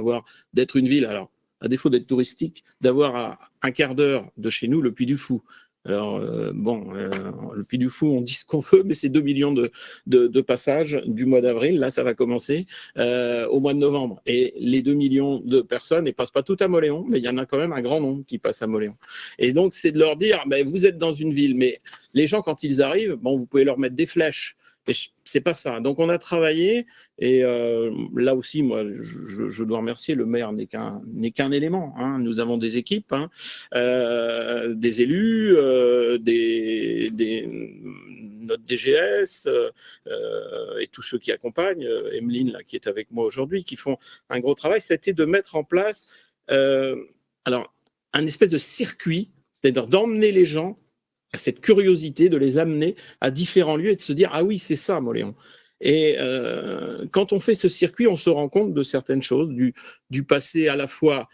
d'être une ville, alors, à défaut d'être touristique, d'avoir à un quart d'heure de chez nous le Puy du Fou. Alors, le Puy du Fou, on dit ce qu'on veut, mais c'est 2 millions de passages du mois d'avril. Là, ça va commencer au mois de novembre. Et les 2 millions de personnes, elles passent pas toutes à Mauléon, mais il y en a quand même un grand nombre qui passent à Mauléon. Et donc, c'est de leur dire, vous êtes dans une ville, mais les gens, quand ils arrivent, vous pouvez leur mettre des flèches. Mais c'est pas ça. Donc on a travaillé, et là aussi, moi, je dois remercier, le maire n'est qu'un élément. Hein. Nous avons des équipes, hein, des élus, notre DGS et tous ceux qui accompagnent, Emeline là, qui est avec moi aujourd'hui, qui font un gros travail. C'était de mettre en place un espèce de circuit, c'est-à-dire d'emmener les gens à cette curiosité, de les amener à différents lieux et de se dire « Ah oui, c'est ça, Mauléon ». Et quand on fait ce circuit, on se rend compte de certaines choses, du passé à la fois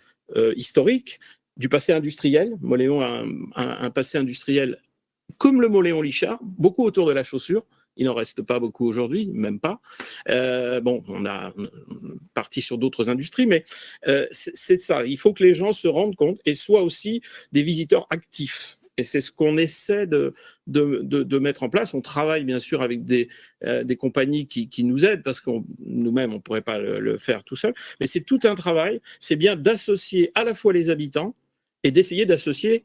historique, du passé industriel. Mauléon a un passé industriel comme le Mauléon Lichard, beaucoup autour de la chaussure. Il n'en reste pas beaucoup aujourd'hui, même pas. On a parti sur d'autres industries, mais c'est ça. Il faut que les gens se rendent compte et soient aussi des visiteurs actifs. Et c'est ce qu'on essaie de mettre en place. On travaille bien sûr avec des compagnies qui nous aident, parce que nous-mêmes, on ne pourrait pas le faire tout seul. Mais c'est tout un travail. C'est bien d'associer à la fois les habitants et d'essayer d'associer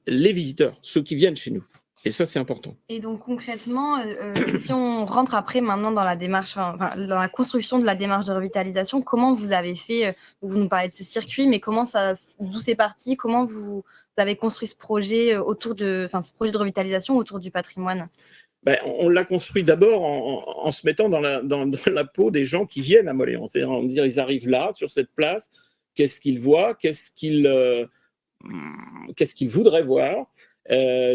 les visiteurs, ceux qui viennent chez nous. Et ça, c'est important. Et donc concrètement, si on rentre après maintenant dans la démarche, dans la construction de la démarche de revitalisation, comment vous avez fait, vous nous parlez de ce circuit, mais d'où c'est parti, comment vous avez construit ce projet ce projet de revitalisation autour du patrimoine? On l'a construit d'abord en se mettant dans la peau des gens qui viennent à Mauléon. C'est-à-dire, on dire, ils arrivent là, sur cette place, qu'est-ce qu'ils voient, qu'est-ce qu'ils voudraient voir.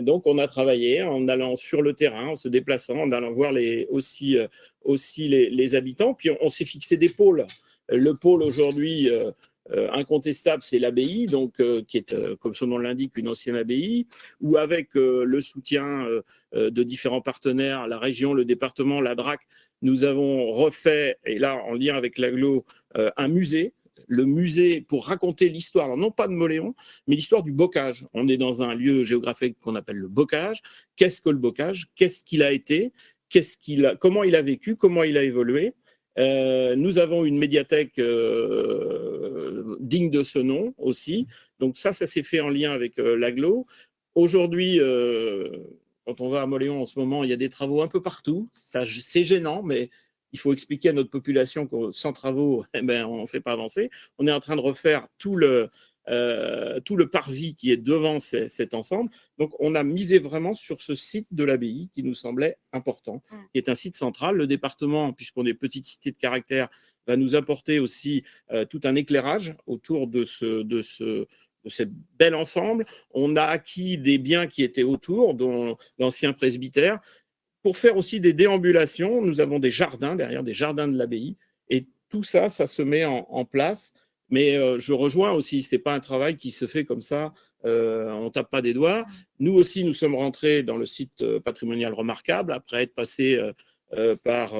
Donc, on a travaillé en allant sur le terrain, en se déplaçant, en allant voir aussi les habitants. Puis, on s'est fixé des pôles. Le pôle aujourd'hui incontestable, c'est l'abbaye, donc qui est, comme son nom l'indique, une ancienne abbaye, où avec le soutien de différents partenaires, la région, le département, la DRAC, nous avons refait, et là en lien avec l'agglo, un musée. Le musée pour raconter l'histoire, alors non pas de Mauléon, mais l'histoire du bocage. On est dans un lieu géographique qu'on appelle le bocage. Qu'est-ce que le bocage? Qu'est-ce qu'il a été? Comment il a vécu? Comment il a évolué? Nous avons une médiathèque digne de ce nom aussi. Donc ça s'est fait en lien avec l'agglo. Aujourd'hui, quand on va à Mauléon en ce moment, il y a des travaux un peu partout. C'est gênant, mais il faut expliquer à notre population que sans travaux, on ne fait pas avancer. On est en train de refaire tout le parvis qui est devant cet ensemble. Donc, on a misé vraiment sur ce site de l'abbaye qui nous semblait important, qui est un site central. Le département, puisqu'on est petite cité de caractère, va nous apporter aussi tout un éclairage autour de ce bel ensemble. On a acquis des biens qui étaient autour, dont l'ancien presbytère. Pour faire aussi des déambulations, nous avons des jardins derrière, des jardins de l'abbaye. Et tout ça, ça se met en place. Mais je rejoins aussi, ce n'est pas un travail qui se fait comme ça, on ne tape pas des doigts. Nous aussi, nous sommes rentrés dans le site patrimonial remarquable après être passés par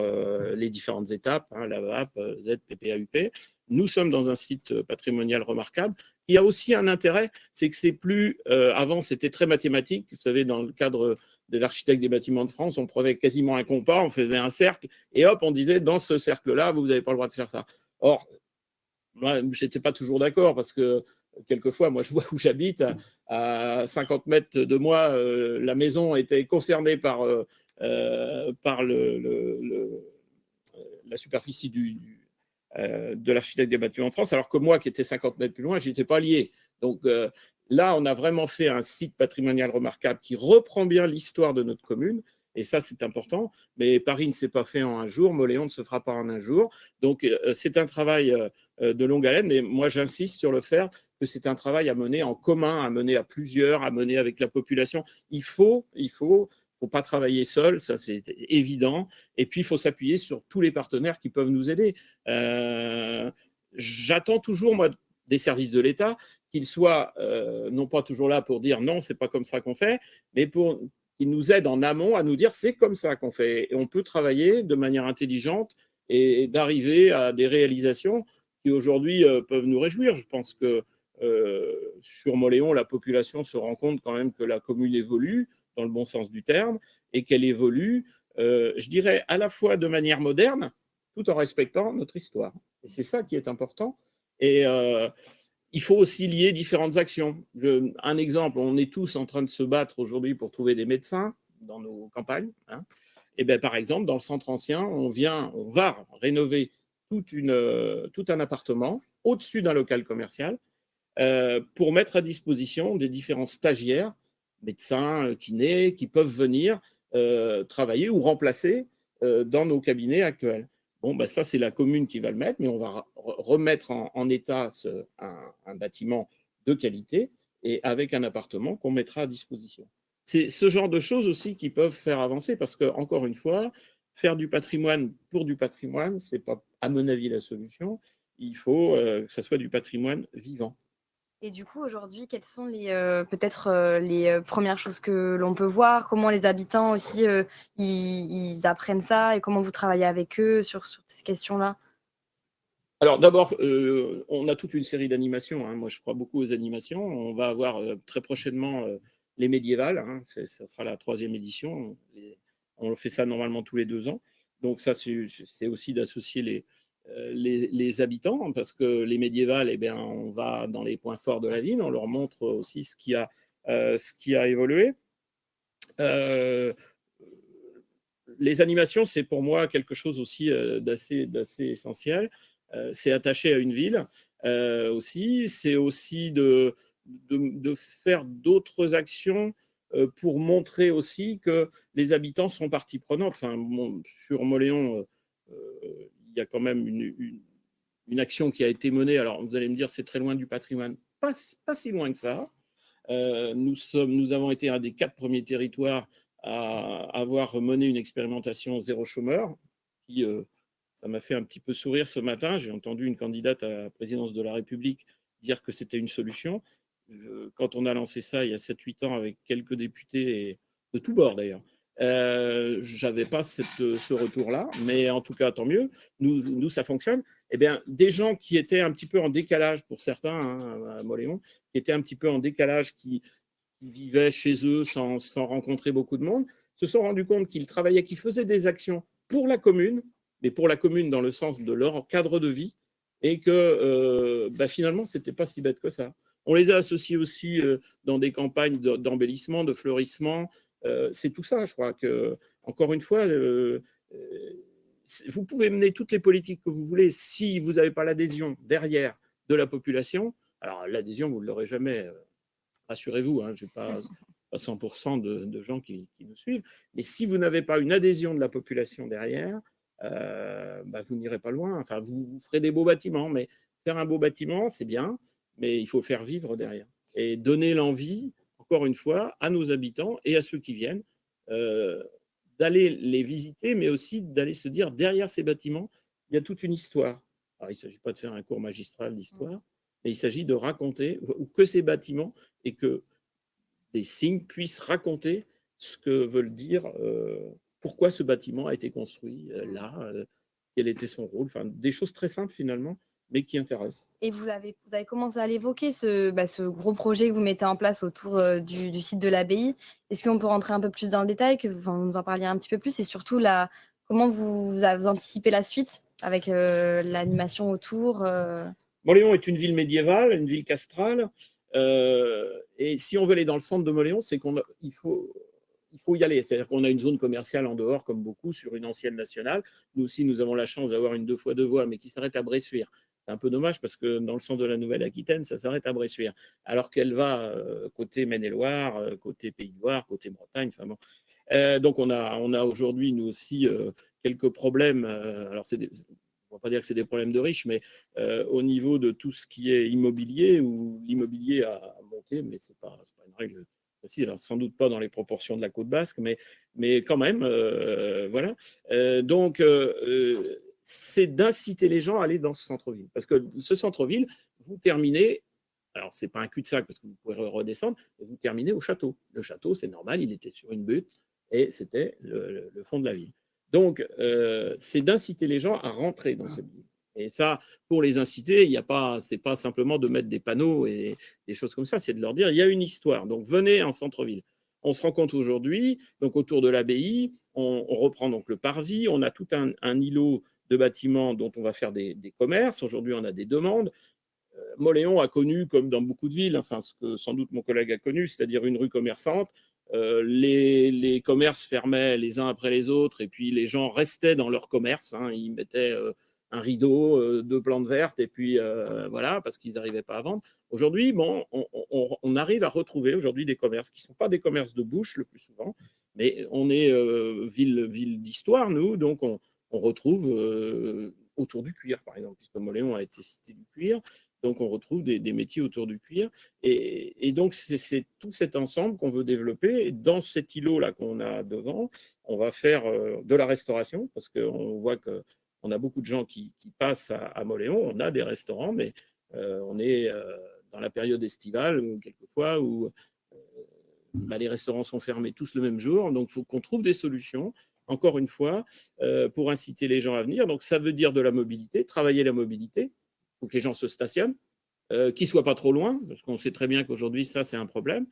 les différentes étapes, la VAP, Z, PPAUP. Nous sommes dans un site patrimonial remarquable. Il y a aussi un intérêt, c'est que c'est plus... avant, c'était très mathématique. Vous savez, dans le cadre de l'architecte des bâtiments de France, on prenait quasiment un compas, on faisait un cercle, et hop, on disait, dans ce cercle-là, vous n'avez pas le droit de faire ça. Or, moi, je n'étais pas toujours d'accord, parce que quelquefois, moi, je vois où j'habite, à 50 mètres de moi, la maison était concernée par la superficie de l'architecte des bâtiments de France, alors que moi, qui étais 50 mètres plus loin, je n'étais pas lié. Donc là, on a vraiment fait un site patrimonial remarquable qui reprend bien l'histoire de notre commune, et ça, c'est important. Mais Paris ne s'est pas fait en un jour, Mauléon ne se fera pas en un jour. Donc, c'est un travail de longue haleine, mais moi, j'insiste sur le fait que c'est un travail à mener en commun, à mener à plusieurs, à mener avec la population. Il faut pas travailler seul, ça c'est évident. Et puis, il faut s'appuyer sur tous les partenaires qui peuvent nous aider. J'attends toujours, moi, des services de l'État, qu'ils soient non pas toujours là pour dire non, c'est pas comme ça qu'on fait, mais pour qu'ils nous aident en amont à nous dire c'est comme ça qu'on fait. Et on peut travailler de manière intelligente et d'arriver à des réalisations qui aujourd'hui peuvent nous réjouir. Je pense que sur Mauléon, la population se rend compte quand même que la commune évolue dans le bon sens du terme et qu'elle évolue, je dirais, à la fois de manière moderne, tout en respectant notre histoire. Et c'est ça qui est important. Et il faut aussi lier différentes actions. Un exemple, on est tous en train de se battre aujourd'hui pour trouver des médecins dans nos campagnes. Et bien, par exemple, dans le centre ancien, on va rénover tout un appartement au-dessus d'un local commercial pour mettre à disposition des différents stagiaires, médecins, kinés, qui peuvent venir travailler ou remplacer dans nos cabinets actuels. Bon, ben ça, c'est la commune qui va le mettre, mais on va remettre en état un bâtiment de qualité et avec un appartement qu'on mettra à disposition. C'est ce genre de choses aussi qui peuvent faire avancer parce que, encore une fois, faire du patrimoine pour du patrimoine, ce n'est pas, à mon avis, la solution. Il faut que ça soit du patrimoine vivant. Et du coup, aujourd'hui, quelles sont peut-être les premières choses que l'on peut voir? Comment les habitants aussi, ils apprennent ça et comment vous travaillez avec eux sur ces questions-là? Alors d'abord, on a toute une série d'animations. Moi, je crois beaucoup aux animations. On va avoir très prochainement les médiévales. Ça sera la 3e édition. On fait ça normalement tous les 2 ans. Donc ça, c'est aussi d'associer les habitants, parce que les médiévales, on va dans les points forts de la ville, on leur montre aussi ce qui a évolué. Les animations, c'est pour moi quelque chose aussi d'assez essentiel. C'est attaché à une ville aussi. C'est aussi de faire d'autres actions pour montrer aussi que les habitants sont partie prenante. Enfin, bon, sur Mauléon, il y a quand même une action qui a été menée. Alors, vous allez me dire, c'est très loin du patrimoine. Pas si loin que ça. Nous avons été un des 4 premiers territoires à avoir mené une expérimentation zéro chômeur. Qui, ça m'a fait un petit peu sourire ce matin. J'ai entendu une candidate à la présidence de la République dire que c'était une solution. Quand on a lancé ça il y a 7-8 ans avec quelques députés, et de tous bords d'ailleurs, je n'avais pas ce retour-là, mais en tout cas, tant mieux. Nous, ça fonctionne. Eh bien, des gens qui étaient un petit peu en décalage, pour certains, hein, à Mauléon, qui étaient un petit peu en décalage, qui vivaient chez eux sans rencontrer beaucoup de monde, se sont rendus compte qu'ils travaillaient, qu'ils faisaient des actions pour la commune, mais pour la commune dans le sens de leur cadre de vie, et que finalement, ce n'était pas si bête que ça. On les a associés aussi dans des campagnes d'embellissement, de fleurissement. C'est tout ça, je crois que, encore une fois, vous pouvez mener toutes les politiques que vous voulez. Si vous n'avez pas l'adhésion derrière de la population, alors l'adhésion, vous ne l'aurez jamais, rassurez-vous, hein, je n'ai pas 100% de gens qui nous suivent, mais si vous n'avez pas une adhésion de la population derrière, vous n'irez pas loin. Enfin, vous ferez des beaux bâtiments, mais faire un beau bâtiment, c'est bien, mais il faut faire vivre derrière. Et donner l'envie, encore une fois, à nos habitants et à ceux qui viennent, d'aller les visiter, mais aussi d'aller se dire, derrière ces bâtiments, il y a toute une histoire. Alors, il ne s'agit pas de faire un cours magistral d'histoire, mais il s'agit de raconter que ces bâtiments et que des signes puissent raconter ce que veulent dire, pourquoi ce bâtiment a été construit là, quel était son rôle, enfin, des choses très simples finalement, mais qui intéressent. Et vous avez commencé à l'évoquer, ce gros projet que vous mettez en place autour du site de l'abbaye. Est-ce qu'on peut rentrer un peu plus dans le détail, que vous nous en parliez un petit peu plus, et surtout comment vous anticipez la suite avec l'animation autour Mauléon est une ville médiévale, une ville castrale, et si on veut aller dans le centre de Mauléon, c'est qu'il faut y aller. C'est-à-dire qu'on a une zone commerciale en dehors, comme beaucoup, sur une ancienne nationale. Nous aussi, nous avons la chance d'avoir une 2 fois 2 voies, mais qui s'arrête à Bressuire. C'est un peu dommage parce que dans le centre de la Nouvelle-Aquitaine, ça s'arrête à Bressuire, alors qu'elle va côté Maine-et-Loire, côté Pays de Loire, côté Bretagne. Enfin bon. Donc on a aujourd'hui, nous aussi, quelques problèmes. Alors on ne va pas dire que c'est des problèmes de riches, mais au niveau de tout ce qui est immobilier, où l'immobilier a monté, mais ce n'est pas une règle. Alors, sans doute pas dans les proportions de la côte basque, mais quand même, voilà. Donc, c'est d'inciter les gens à aller dans ce centre-ville. Parce que ce centre-ville, vous terminez, alors ce n'est pas un cul-de-sac parce que vous pouvez redescendre, mais vous terminez au château. Le château, c'est normal, il était sur une butte et c'était le fond de la ville. Donc, c'est d'inciter les gens à rentrer dans cette ville. Et ça, pour les inciter, c'est pas simplement de mettre des panneaux et des choses comme ça, c'est de leur dire, il y a une histoire, donc venez en centre-ville. On se rend compte aujourd'hui, donc autour de l'abbaye, on reprend donc le parvis, on a tout un îlot de bâtiments dont on va faire des commerces. Aujourd'hui, on a des demandes. Mauléon a connu, comme dans beaucoup de villes, enfin ce que sans doute mon collègue a connu, c'est-à-dire une rue commerçante. Les commerces fermaient les uns après les autres et puis les gens restaient dans leur commerce. Hein, ils mettaient un rideau, 2 plantes vertes et puis voilà, parce qu'ils n'arrivaient pas à vendre. Aujourd'hui, bon, on arrive à retrouver aujourd'hui des commerces qui ne sont pas des commerces de bouche le plus souvent, mais on est ville d'histoire, nous, donc on retrouve autour du cuir, par exemple, puisque Mauléon a été cité du cuir. Donc, on retrouve des métiers autour du cuir. Et donc, c'est tout cet ensemble qu'on veut développer. Et dans cet îlot-là qu'on a devant, on va faire de la restauration, parce qu'on voit qu'on a beaucoup de gens qui passent à Mauléon. On a des restaurants, mais on est dans la période estivale, quelquefois, où les restaurants sont fermés tous le même jour. Donc, il faut qu'on trouve des solutions, encore une fois, pour inciter les gens à venir. Donc, ça veut dire de la mobilité, travailler la mobilité. Il faut que les gens se stationnent, qu'ils ne soient pas trop loin, parce qu'on sait très bien qu'aujourd'hui, ça, c'est un problème.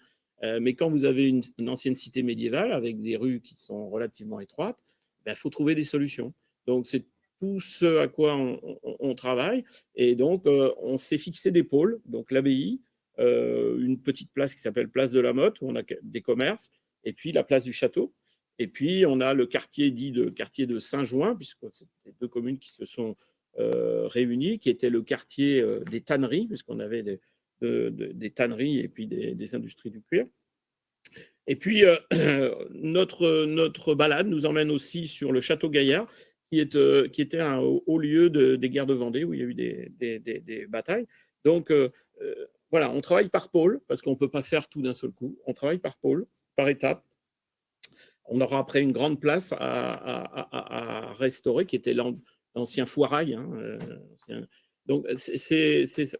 Mais quand vous avez une ancienne cité médiévale avec des rues qui sont relativement étroites, il faut trouver des solutions. Donc, c'est tout ce à quoi on travaille. Et donc, on s'est fixé des pôles. Donc, l'abbaye, une petite place qui s'appelle Place de la Motte, où on a des commerces, et puis la place du Château. Et puis, on a le quartier dit quartier de Saint-Jouin, puisque c'est les 2 communes qui se sont réunis, qui était le quartier des tanneries, puisqu'on avait des tanneries et puis des industries du cuir. Et puis, notre balade nous emmène aussi sur le château Gaillard, qui était un haut lieu des guerres de Vendée, où il y a eu des batailles. Donc, voilà, on travaille par pôle, parce qu'on ne peut pas faire tout d'un seul coup. On travaille par pôle, par étape. On aura après une grande place à restaurer, qui était l'ancien foirail. Hein, donc,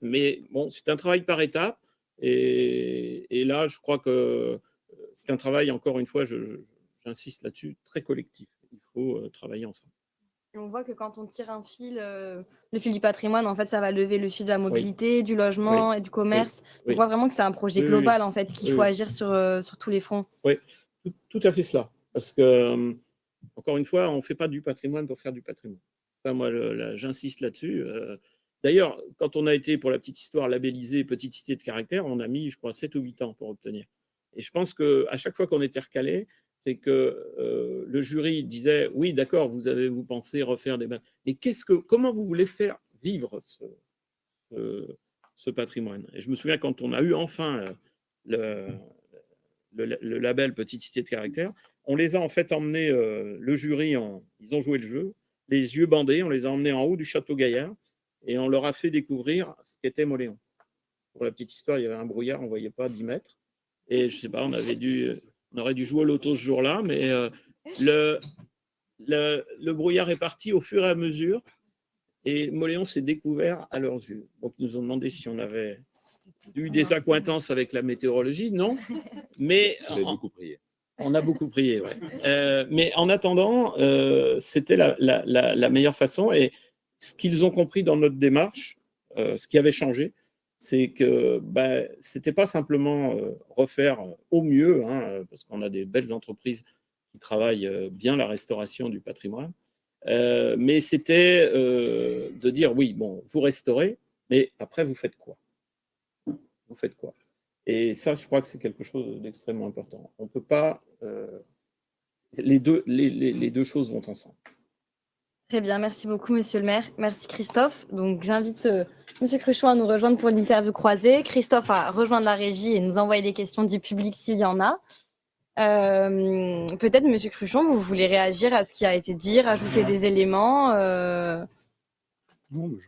mais bon, c'est un travail par étape. Et là, je crois que c'est un travail, encore une fois, j'insiste là-dessus, très collectif. Il faut travailler ensemble. Et on voit que quand on tire un fil, le fil du patrimoine, en fait, ça va lever le fil de la mobilité, du logement et du commerce. Oui. On voit vraiment que c'est un projet global, en fait, qu'il faut agir sur tous les fronts. Oui, tout à fait cela. Parce que, encore une fois, on ne fait pas du patrimoine pour faire du patrimoine. Ça, moi, j'insiste là-dessus. D'ailleurs, quand on a été, pour la petite histoire, labellisé Petite Cité de Caractère, on a mis, je crois, 7 ou 8 ans pour obtenir. Et je pense qu'à chaque fois qu'on était recalé, c'est que le jury disait « Oui, d'accord, vous pensez refaire des... » Mais comment vous voulez faire vivre ce patrimoine? Et je me souviens, quand on a eu enfin le label Petite Cité de Caractère, on les a en fait emmenés, le jury, ils ont joué le jeu, les yeux bandés, on les a emmenés en haut du château Gaillard et on leur a fait découvrir ce qu'était Mauléon. Pour la petite histoire, il y avait un brouillard, on ne voyait pas 10 mètres. Et je ne sais pas, on aurait dû jouer au loto ce jour-là, mais le brouillard est parti au fur et à mesure et Mauléon s'est découvert à leurs yeux. Donc, ils nous ont demandé si on avait eu des accointances avec la météorologie, non. Mais beaucoup prié. On a beaucoup prié, ouais. Mais en attendant, c'était la meilleure façon. Et ce qu'ils ont compris dans notre démarche, ce qui avait changé, c'est que ce n'était pas simplement refaire au mieux, hein, parce qu'on a des belles entreprises qui travaillent bien la restauration du patrimoine, mais c'était de dire, oui, bon, vous restaurez, mais après, vous faites quoi? Vous faites quoi? Et ça, je crois que c'est quelque chose d'extrêmement important. On ne peut pas... les deux choses vont ensemble. Très bien, merci beaucoup, monsieur le maire. Merci, Christophe. Donc, j'invite monsieur Cruchon à nous rejoindre pour l'interview croisée. Christophe à rejoindre la régie et nous envoyer des questions du public s'il y en a. Peut-être, monsieur Cruchon, vous voulez réagir à ce qui a été dit, rajouter des éléments Non, mais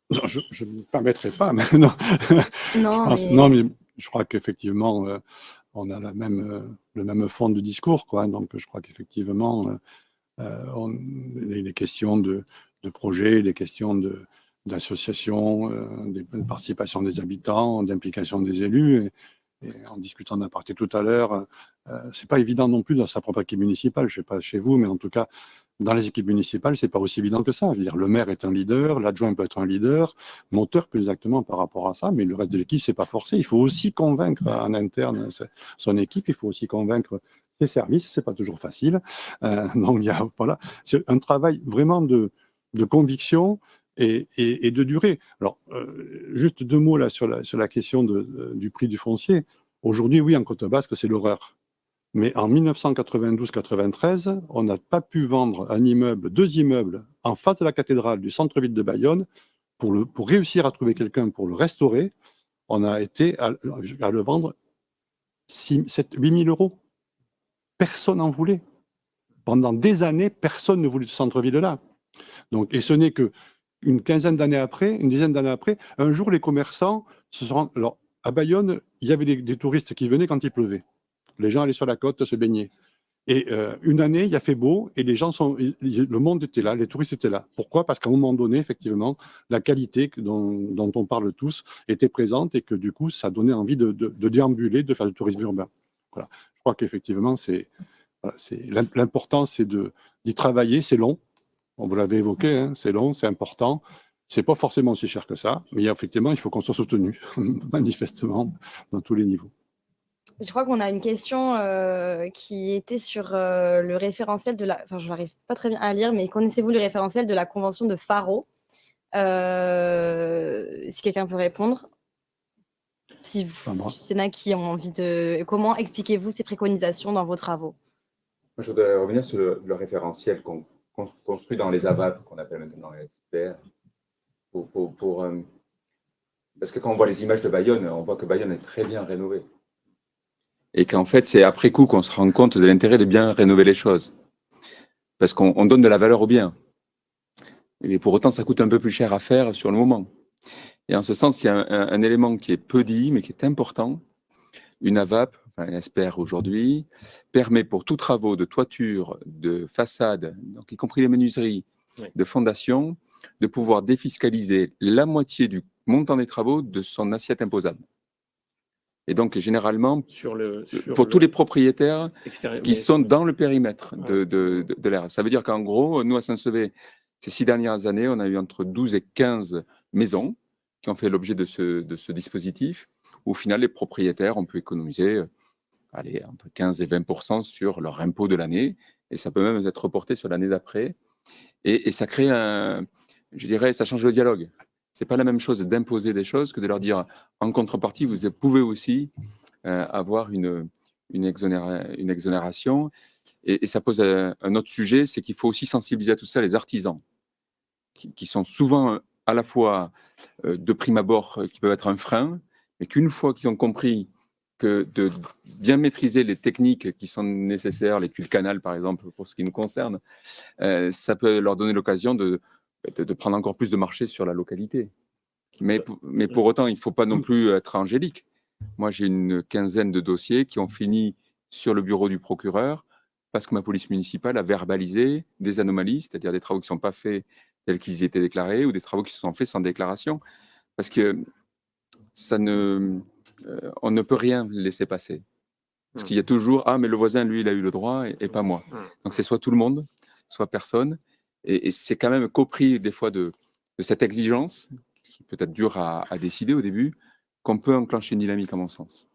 je ne me permettrai pas. Mais non. Non, mais je crois qu'effectivement, on a le même fond de discours, quoi. Donc, je crois qu'effectivement, les questions de projets, les questions d'associations, de participation des habitants, d'implication des élus. Et en discutant d'un parti tout à l'heure, c'est pas évident non plus dans sa propre équipe municipale. Je sais pas chez vous, mais en tout cas, dans les équipes municipales, c'est pas aussi évident que ça. Je veux dire, le maire est un leader, l'adjoint peut être un leader, moteur plus exactement par rapport à ça, mais le reste de l'équipe, c'est pas forcé. Il faut aussi convaincre en interne son équipe, il faut aussi convaincre ses services, c'est pas toujours facile. Donc, voilà, c'est un travail vraiment de conviction et de durée. Alors, juste 2 mots là sur la question du prix du foncier. Aujourd'hui, oui, en Côte Basque, c'est l'horreur. Mais en 1992-93, on n'a pas pu vendre 2 immeubles en face de la cathédrale du centre-ville de Bayonne pour réussir à trouver quelqu'un pour le restaurer. On a été à le vendre 8 000 euros. Personne n'en voulait. Pendant des années, personne ne voulait ce centre-ville-là. Donc, et ce n'est qu'une dizaine d'années après, un jour, les commerçants se sont... Alors, à Bayonne, il y avait des touristes qui venaient quand il pleuvait. Les gens allaient sur la côte se baigner. Et une année, il a fait beau et le monde était là, les touristes étaient là. Pourquoi? Parce qu'à un moment donné, effectivement, la qualité dont on parle tous était présente et que du coup, ça donnait envie de déambuler, de faire du tourisme urbain. Voilà. Je crois qu'effectivement, l'important, c'est d'y travailler. C'est long. Vous l'avez évoqué, hein, c'est long, c'est important. C'est pas forcément aussi cher que ça, mais effectivement, il faut qu'on soit soutenu, manifestement, dans tous les niveaux. Je crois qu'on a une question qui était sur le référentiel de la... Enfin, je n'arrive pas très bien à lire, mais connaissez-vous le référentiel de la convention de Faro? Si quelqu'un peut répondre. Si il y en a qui ont envie de... Comment expliquez-vous ces préconisations dans vos travaux? Je voudrais revenir sur le référentiel qu'on construit dans les AVAP, qu'on appelle maintenant les experts. Parce que quand on voit les images de Bayonne, on voit que Bayonne est très bien rénovée. Et qu'en fait, c'est après coup qu'on se rend compte de l'intérêt de bien rénover les choses. Parce qu'on donne de la valeur au bien. Et pour autant, ça coûte un peu plus cher à faire sur le moment. Et en ce sens, il y a un élément qui est peu dit, mais qui est important. Une AVAP, enfin un SPR aujourd'hui, permet pour tous travaux de toiture, de façade, donc y compris les menuiseries, Oui. de fondation, de pouvoir défiscaliser la moitié du montant des travaux de son assiette imposable. Et donc, généralement, pour tous les propriétaires qui sont dans le périmètre de l'ARS. Ça veut dire qu'en gros, nous, à Saint-Sevé, ces 6 dernières années, on a eu entre 12 et 15 maisons qui ont fait l'objet de ce dispositif. Au final, les propriétaires ont pu économiser entre 15 et 20% sur leur impôt de l'année. Et ça peut même être reporté sur l'année d'après. Et ça crée je dirais, ça change le dialogue. C'est pas la même chose d'imposer des choses que de leur dire, en contrepartie, vous pouvez aussi avoir une exonération. Et ça pose un autre sujet, c'est qu'il faut aussi sensibiliser à tout ça les artisans, qui sont souvent à la fois de prime abord, qui peuvent être un frein, mais qu'une fois qu'ils ont compris que de bien maîtriser les techniques qui sont nécessaires, les tuiles canal par exemple, pour ce qui nous concerne, ça peut leur donner l'occasion de prendre encore plus de marché sur la localité. Mais pour autant, il ne faut pas non plus être angélique. Moi, j'ai une quinzaine de dossiers qui ont fini sur le bureau du procureur parce que ma police municipale a verbalisé des anomalies, c'est-à-dire des travaux qui ne sont pas faits tels qu'ils étaient déclarés ou des travaux qui se sont faits sans déclaration. Parce que on ne peut rien laisser passer. Parce qu'il y a toujours, mais le voisin, lui, il a eu le droit et pas moi. Donc, c'est soit tout le monde, soit personne. Et c'est quand même qu'au prix, des fois, de cette exigence, qui peut être dure à décider au début, qu'on peut enclencher une dynamique, à mon sens.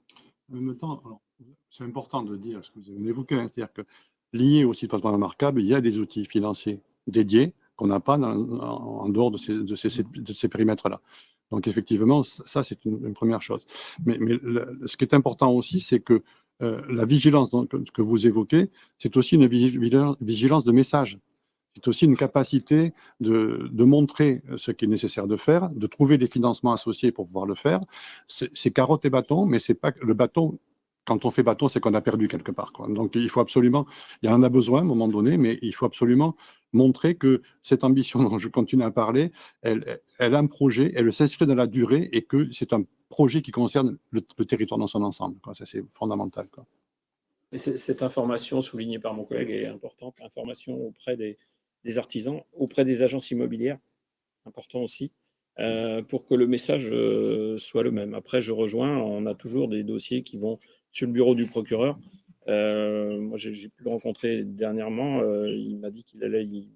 En même temps, c'est important de dire ce que vous avez évoqué, c'est-à-dire que lié au site patrimoine remarquable, il y a des outils financiers dédiés qu'on n'a pas en dehors de ces périmètres-là. Donc effectivement, ça c'est une première chose. Mais ce qui est important aussi, c'est que la vigilance que vous évoquez, c'est aussi une vigilance de message. C'est aussi une capacité de montrer ce qui est nécessaire de faire, de trouver des financements associés pour pouvoir le faire. C'est carotte et bâton, mais c'est pas le bâton. Quand on fait bâton, c'est qu'on a perdu quelque part, quoi. Donc il faut absolument, il y en a besoin à un moment donné, mais il faut absolument montrer que cette ambition dont je continue à parler, elle a un projet, elle s'inscrit dans la durée et que c'est un projet qui concerne le territoire dans son ensemble, quoi. Ça, c'est fondamental, quoi. Et cette information soulignée par mon collègue est importante, l'information auprès des artisans, auprès des agences immobilières, important aussi, pour que le message soit le même. Après, je rejoins, on a toujours des dossiers qui vont sur le bureau du procureur. Moi, j'ai pu le rencontrer dernièrement, il m'a dit qu'il allait y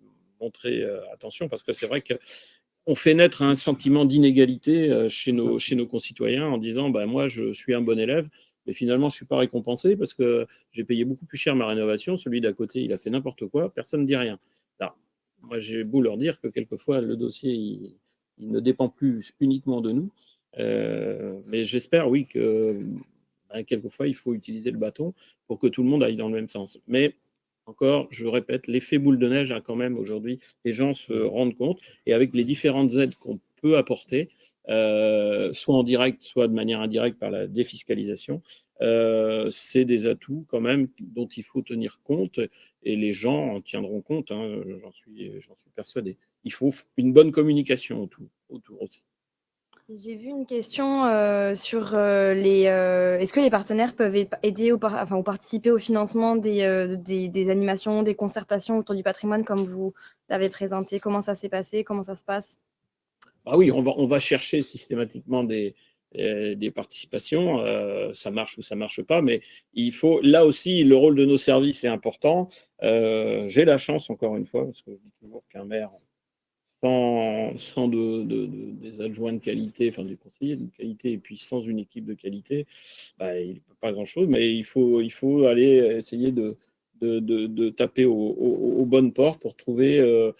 montrer attention, parce que c'est vrai qu'on fait naître un sentiment d'inégalité chez nos concitoyens en disant moi, je suis un bon élève, mais finalement, je ne suis pas récompensé parce que j'ai payé beaucoup plus cher ma rénovation. Celui d'à côté, il a fait n'importe quoi, personne ne dit rien. Alors, moi, j'ai beau leur dire que quelquefois, le dossier, il ne dépend plus uniquement de nous. Mais j'espère, oui, que quelquefois, il faut utiliser le bâton pour que tout le monde aille dans le même sens. Mais encore, je répète, l'effet boule de neige, quand même, aujourd'hui, les gens se rendent compte. Et avec les différentes aides qu'on peut apporter, soit en direct, soit de manière indirecte par la défiscalisation, c'est des atouts quand même dont il faut tenir compte et les gens en tiendront compte, hein, j'en suis persuadé. Il faut une bonne communication autour aussi. J'ai vu une question sur est-ce que les partenaires peuvent aider ou participer au financement des animations, des concertations autour du patrimoine comme vous l'avez présenté? Comment ça s'est passé? Comment ça se passe? Oui, on va chercher systématiquement des participations, ça marche ou ça marche pas, mais il faut, là aussi, le rôle de nos services est important. J'ai la chance, encore une fois, parce que je dis toujours qu'un maire, sans des adjoints de qualité, enfin des conseillers de qualité, et puis sans une équipe de qualité, il ne peut pas grand-chose, mais il faut aller essayer de taper aux bonnes portes pour trouver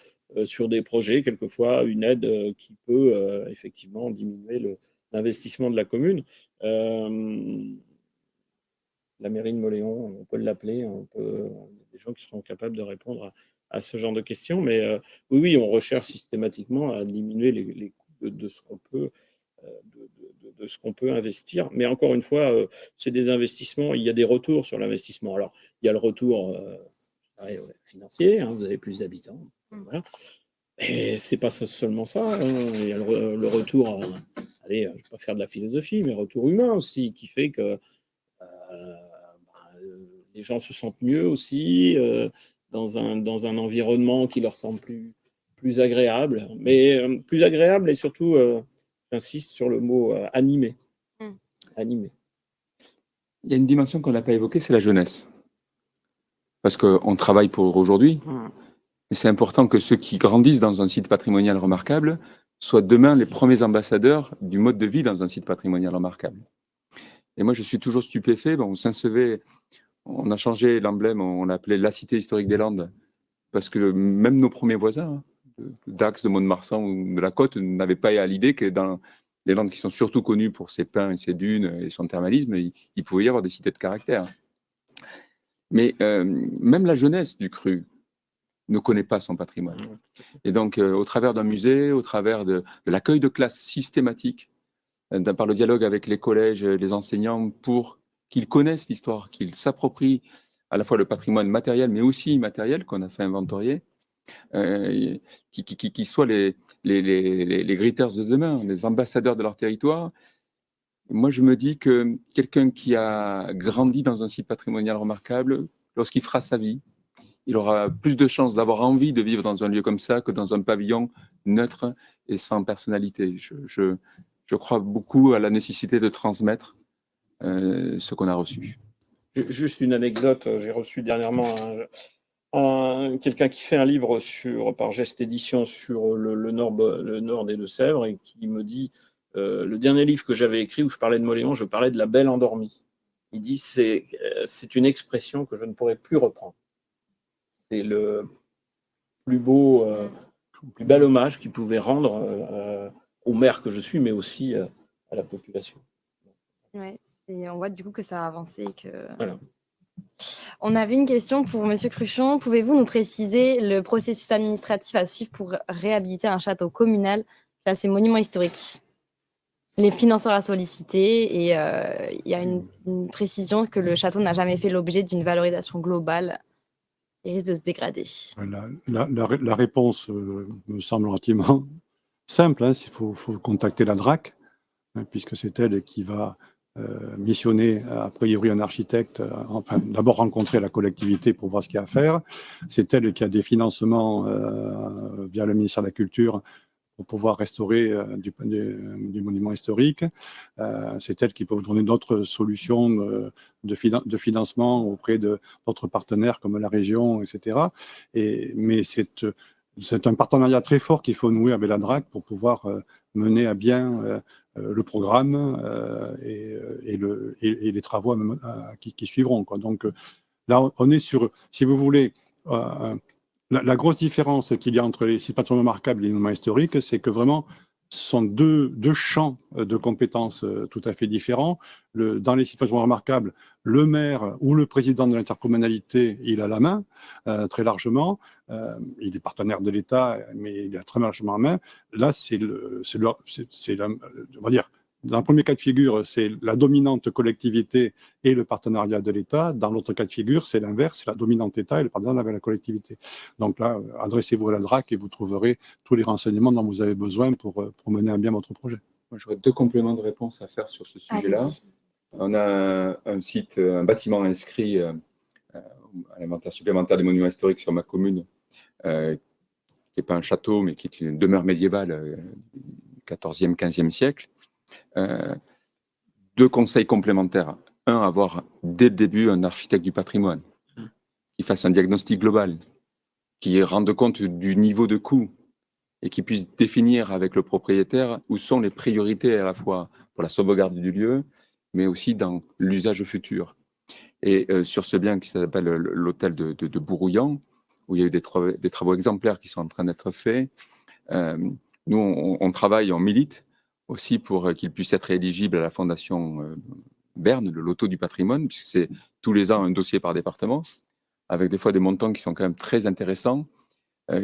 sur des projets, quelquefois, une aide qui peut effectivement diminuer l'investissement de la commune. La mairie de Mauléon, on peut l'appeler, il y a des gens qui seront capables de répondre à ce genre de questions, mais oui, on recherche systématiquement à diminuer les coûts de ce qu'on peut, de ce qu'on peut investir. Mais encore une fois, c'est des investissements, il y a des retours sur l'investissement. Alors, il y a le retour financier, hein, vous avez plus d'habitants. Voilà. Et c'est pas seulement ça, hein. Il y a le retour, allez, je ne vais pas faire de la philosophie, mais retour humain aussi, qui fait que les gens se sentent mieux aussi dans un environnement qui leur semble plus agréable. Mais plus agréable et surtout, j'insiste sur le mot animé. Animé. Il y a une dimension qu'on n'a pas évoquée, c'est la jeunesse. Parce qu'on travaille pour aujourd'hui, et c'est important que ceux qui grandissent dans un site patrimonial remarquable soient demain les premiers ambassadeurs du mode de vie dans un site patrimonial remarquable. Et moi, je suis toujours stupéfait. Bon, Saint-Sevé, on a changé l'emblème, on l'a appelé la Cité historique des Landes, parce que même nos premiers voisins, Dax, de Mont-de-Marsan ou de la Côte, n'avaient pas à l'idée que dans les Landes qui sont surtout connues pour ses pins et ses dunes et son thermalisme, il pouvait y avoir des cités de caractère. Mais même la jeunesse du cru ne connaît pas son patrimoine. Et donc, au travers d'un musée, au travers de l'accueil de classes systématiques, par le dialogue avec les collèges, les enseignants, pour qu'ils connaissent l'histoire, qu'ils s'approprient à la fois le patrimoine matériel, mais aussi immatériel qu'on a fait inventorier, qui soient les Greeters de demain, les ambassadeurs de leur territoire. Moi, je me dis que quelqu'un qui a grandi dans un site patrimonial remarquable, lorsqu'il fera sa vie, il aura plus de chances d'avoir envie de vivre dans un lieu comme ça que dans un pavillon neutre et sans personnalité. Je crois beaucoup à la nécessité de transmettre ce qu'on a reçu. Juste une anecdote, j'ai reçu dernièrement quelqu'un qui fait un livre par Geste Édition sur le nord des Deux-Sèvres et qui me dit le dernier livre que j'avais écrit où je parlais de Mauléon, je parlais de la belle endormie. Il dit c'est une expression que je ne pourrais plus reprendre. C'est le plus beau, plus bel hommage qu'il pouvait rendre au maire que je suis, mais aussi à la population. Ouais, on voit du coup que ça a avancé. Voilà. On avait une question pour Monsieur Cruchon. Pouvez-vous nous préciser le processus administratif à suivre pour réhabiliter un château communal classé monument historique? Les financeurs à solliciter et il y a une précision que le château n'a jamais fait l'objet d'une valorisation globale et risque de se dégrader. La réponse me semble relativement simple. Il faut contacter la DRAC, puisque c'est elle qui va missionner a priori un architecte, enfin d'abord rencontrer la collectivité pour voir ce qu'il y a à faire. C'est elle qui a des financements via le ministère de la Culture pour pouvoir restaurer du monument historique. C'est elle qui peut vous donner d'autres solutions de financement auprès d'autres partenaires comme la région, etc. Mais c'est un partenariat très fort qu'il faut nouer avec la DRAC pour pouvoir mener à bien le programme et les travaux qui suivront, quoi. Donc là, on est sur, si vous voulez, la grosse différence qu'il y a entre les sites patrimoniaux remarquables et les monuments historiques, c'est que vraiment, ce sont deux champs de compétences tout à fait différents. Dans les sites patrimoniaux remarquables, le maire ou le président de l'intercommunalité, il a la main très largement. Il est partenaire de l'État, mais il a très largement la main. Là, on va dire, dans le premier cas de figure, c'est la dominante collectivité et le partenariat de l'État. Dans l'autre cas de figure, c'est l'inverse, c'est la dominante État et le partenariat avec la collectivité. Donc là, adressez-vous à la DRAC et vous trouverez tous les renseignements dont vous avez besoin pour mener à bien votre projet. Moi, j'aurais 2 compléments de réponse à faire sur ce sujet-là. On a un bâtiment inscrit à l'inventaire supplémentaire des monuments historiques sur ma commune, qui n'est pas un château, mais qui est une demeure médiévale du XIVe, XVe siècle. 2 conseils complémentaires. Un, avoir dès le début un architecte du patrimoine qui fasse un diagnostic global, qui rende compte du niveau de coût et qui puisse définir avec le propriétaire où sont les priorités à la fois pour la sauvegarde du lieu, mais aussi dans l'usage futur. Et sur ce bien qui s'appelle l'hôtel de Bourouillan, où il y a eu des travaux exemplaires qui sont en train d'être faits, nous, on travaille, on milite aussi pour qu'il puisse être éligible à la Fondation Berne, le loto du patrimoine, puisque c'est tous les ans un dossier par département, avec des fois des montants qui sont quand même très intéressants,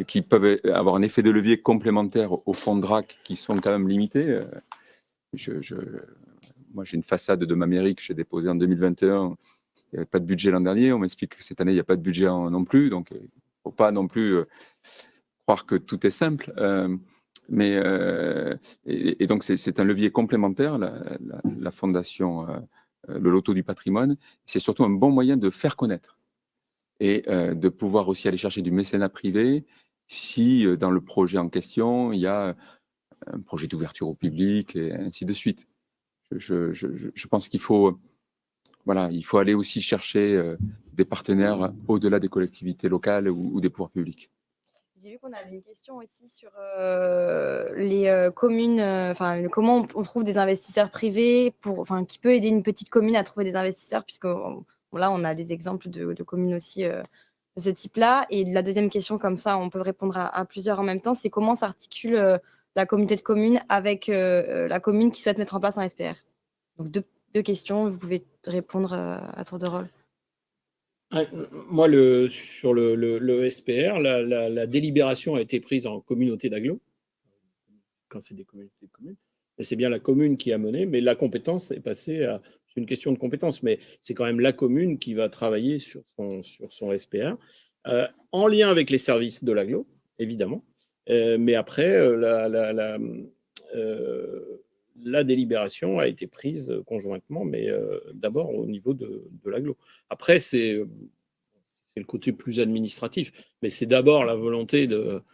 qui peuvent avoir un effet de levier complémentaire aux fonds de DRAC qui sont quand même limités. moi, j'ai une façade de ma mairie que j'ai déposée en 2021. Il n'y avait pas de budget l'an dernier. On m'explique que cette année, il n'y a pas de budget non plus. Donc, il ne faut pas non plus croire que tout est simple. Et donc, c'est un levier complémentaire, la fondation, le loto du patrimoine. C'est surtout un bon moyen de faire connaître et de pouvoir aussi aller chercher du mécénat privé si dans le projet en question, il y a un projet d'ouverture au public et ainsi de suite. Je pense qu'il faut, voilà, il faut aller aussi chercher des partenaires au-delà des collectivités locales ou des pouvoirs publics. J'ai vu qu'on avait une question aussi sur les communes, comment on trouve des investisseurs privés, qui peut aider une petite commune à trouver des investisseurs, puisque là, on a des exemples de communes aussi de ce type-là. Et la deuxième question, comme ça, on peut répondre à plusieurs en même temps, c'est comment s'articule la communauté de communes avec la commune qui souhaite mettre en place un SPR. Donc, deux questions, vous pouvez répondre à tour de rôle. Moi, sur le SPR, la délibération a été prise en communauté d'agglo, quand c'est des communautés de communes. Et c'est bien la commune qui a mené, mais la compétence est passée à... C'est une question de compétence, mais c'est quand même la commune qui va travailler sur son SPR, en lien avec les services de l'agglo, évidemment. Mais après, la délibération a été prise conjointement, mais d'abord au niveau de l'agglo. Après, c'est le côté plus administratif, mais c'est d'abord la volonté de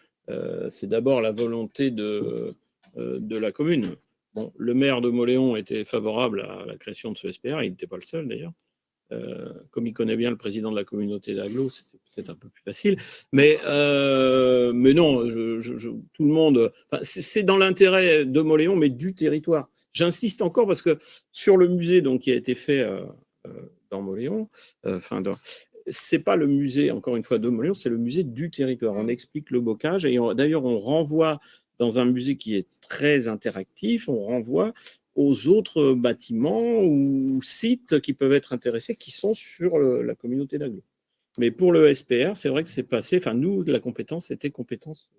la commune. Bon, le maire de Mauléon était favorable à la création de ce SPR, il n'était pas le seul d'ailleurs. Comme il connaît bien le président de la communauté d'agglo, c'était peut-être un peu plus facile. Mais non, tout le monde... c'est dans l'intérêt de Mauléon, mais du territoire. J'insiste encore parce que sur le musée donc, qui a été fait dans Mauléon, c'est pas le musée, encore une fois, de Mauléon, c'est le musée du territoire. On explique le bocage et d'ailleurs, on renvoie dans un musée qui est très interactif, on renvoie aux autres bâtiments ou sites qui peuvent être intéressés, qui sont sur la communauté d'agglo. Mais pour le SPR, c'est vrai que c'est passé, nous, la compétence, c'était compétence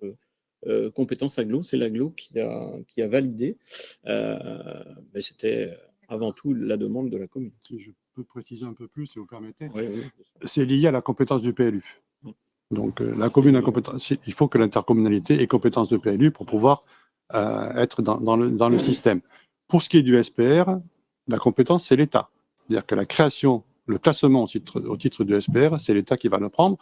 agglo, c'est l'agglo qui a validé, mais c'était avant tout la demande de la commune. Si je peux préciser un peu plus, si vous permettez, Oui. c'est lié à la compétence du PLU. Donc, la commune a compétence, il faut que l'intercommunalité ait compétence de PLU pour pouvoir être dans le système. Pour ce qui est du SPR, la compétence, c'est l'État. C'est-à-dire que la création, le classement au titre du SPR, c'est l'État qui va le prendre,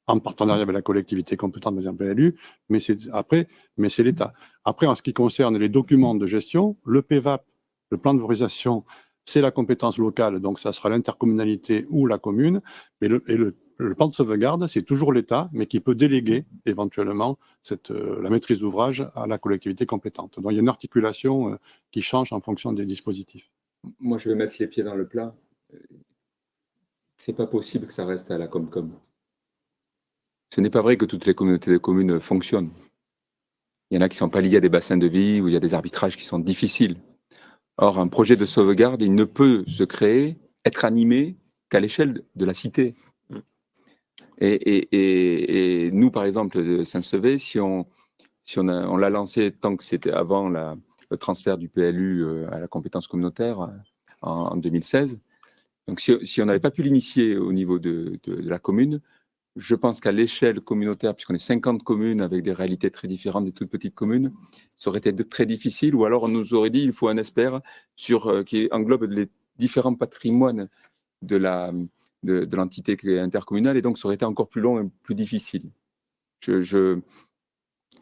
en partenariat avec la collectivité compétente de PLU, mais c'est l'État. Après, en ce qui concerne les documents de gestion, le PVAP, le plan de valorisation, c'est la compétence locale, donc ça sera l'intercommunalité ou la commune, mais le plan de sauvegarde, c'est toujours l'État, mais qui peut déléguer éventuellement la maîtrise d'ouvrage à la collectivité compétente. Donc il y a une articulation qui change en fonction des dispositifs. Moi, je vais mettre les pieds dans le plat. C'est pas possible que ça reste à la Comcom. Ce n'est pas vrai que toutes les communautés de communes fonctionnent. Il y en a qui ne sont pas liés à des bassins de vie, où il y a des arbitrages qui sont difficiles. Or, un projet de sauvegarde, il ne peut se créer, être animé qu'à l'échelle de la cité. Et nous, par exemple, de Saint-Sevé, si on l'a lancé tant que c'était avant le transfert du PLU à la compétence communautaire en 2016, donc si on n'avait pas pu l'initier au niveau de la commune, je pense qu'à l'échelle communautaire, puisqu'on est 50 communes avec des réalités très différentes des toutes petites communes, ça aurait été très difficile, ou alors on nous aurait dit il faut un SPR qui englobe les différents patrimoines de l'entité intercommunale, et donc ça aurait été encore plus long et plus difficile. Il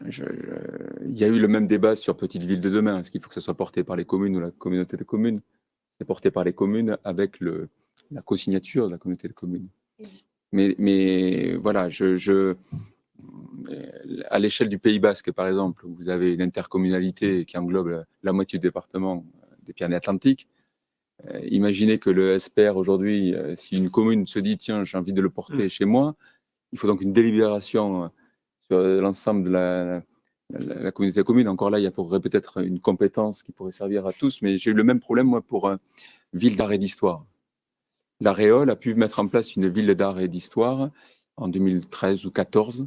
y a eu le même débat sur Petite Ville de demain. Est-ce qu'il faut que ça soit porté par les communes ou la communauté de communes? C'est porté par les communes avec la co-signature de la communauté de communes. Mais voilà, à l'échelle du Pays Basque, par exemple, où vous avez une intercommunalité qui englobe la moitié du département des Pyrénées-Atlantiques, imaginez que le SPR aujourd'hui, si une commune se dit tiens, j'ai envie de le porter chez moi, il faut donc une délibération sur l'ensemble de la communauté de communes. Encore là, il y pourrait peut-être une compétence qui pourrait servir à tous, mais j'ai eu le même problème, moi, pour Ville d'art et d'histoire. La Réole a pu mettre en place une ville d'art et d'histoire en 2013 ou 2014.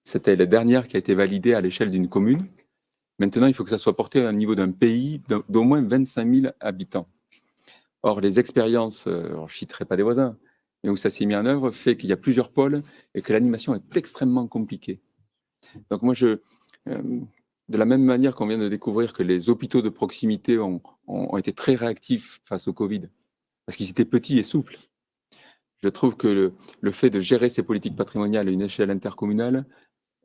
C'était la dernière qui a été validée à l'échelle d'une commune. Maintenant, il faut que ça soit porté à un niveau d'un pays d'au moins 25 000 habitants. Or, les expériences, alors, je ne citerai pas des voisins, mais où ça s'est mis en œuvre, fait qu'il y a plusieurs pôles et que l'animation est extrêmement compliquée. Donc moi, de la même manière qu'on vient de découvrir que les hôpitaux de proximité ont été très réactifs face au Covid, parce qu'ils étaient petits et souples, je trouve que le fait de gérer ces politiques patrimoniales à une échelle intercommunale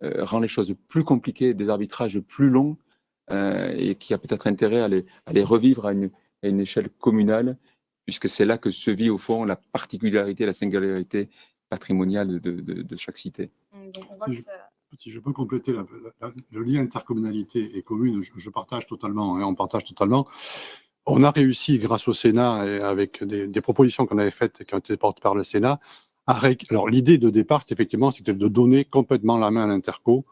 rend les choses plus compliquées, des arbitrages plus longs, et qui a peut-être intérêt à les revivre à une échelle communale, puisque c'est là que se vit au fond la particularité, la singularité patrimoniale de chaque cité. Donc on voit que ça... Si je peux compléter le lien intercommunalité et commune, je partage totalement, on partage totalement. On a réussi, grâce au Sénat, et avec des propositions qu'on avait faites et qui ont été portées par le Sénat, alors l'idée de départ, c'était de donner complètement la main à l'interco,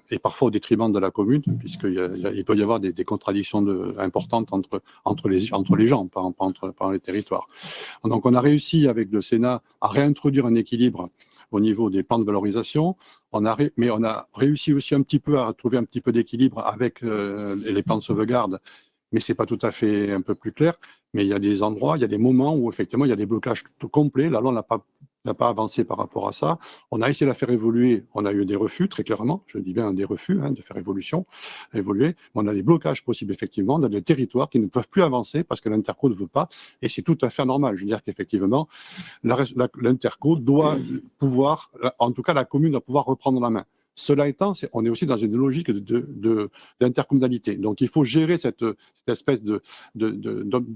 et parfois au détriment de la commune, puisqu'il peut y avoir des contradictions importantes entre les gens, pas entre les territoires. Donc on a réussi avec le Sénat à réintroduire un équilibre au niveau des plans de valorisation, mais on a réussi aussi un petit peu à trouver un petit peu d'équilibre avec les plans de sauvegarde, mais c'est pas tout à fait un peu plus clair. Mais il y a des endroits, il y a des moments où effectivement il y a des blocages tout complets. La loi n'a pas avancé par rapport à ça. On a essayé de la faire évoluer. On a eu des refus, très clairement. Je dis bien des refus, de faire évoluer. Mais on a des blocages possibles, effectivement. On a des territoires qui ne peuvent plus avancer parce que l'interco ne veut pas. Et c'est tout à fait normal. Je veux dire qu'effectivement, l'interco doit pouvoir, en tout cas, la commune doit pouvoir reprendre la main. Cela étant, on est aussi dans une logique d'intercommunalité. Donc, il faut gérer cette espèce de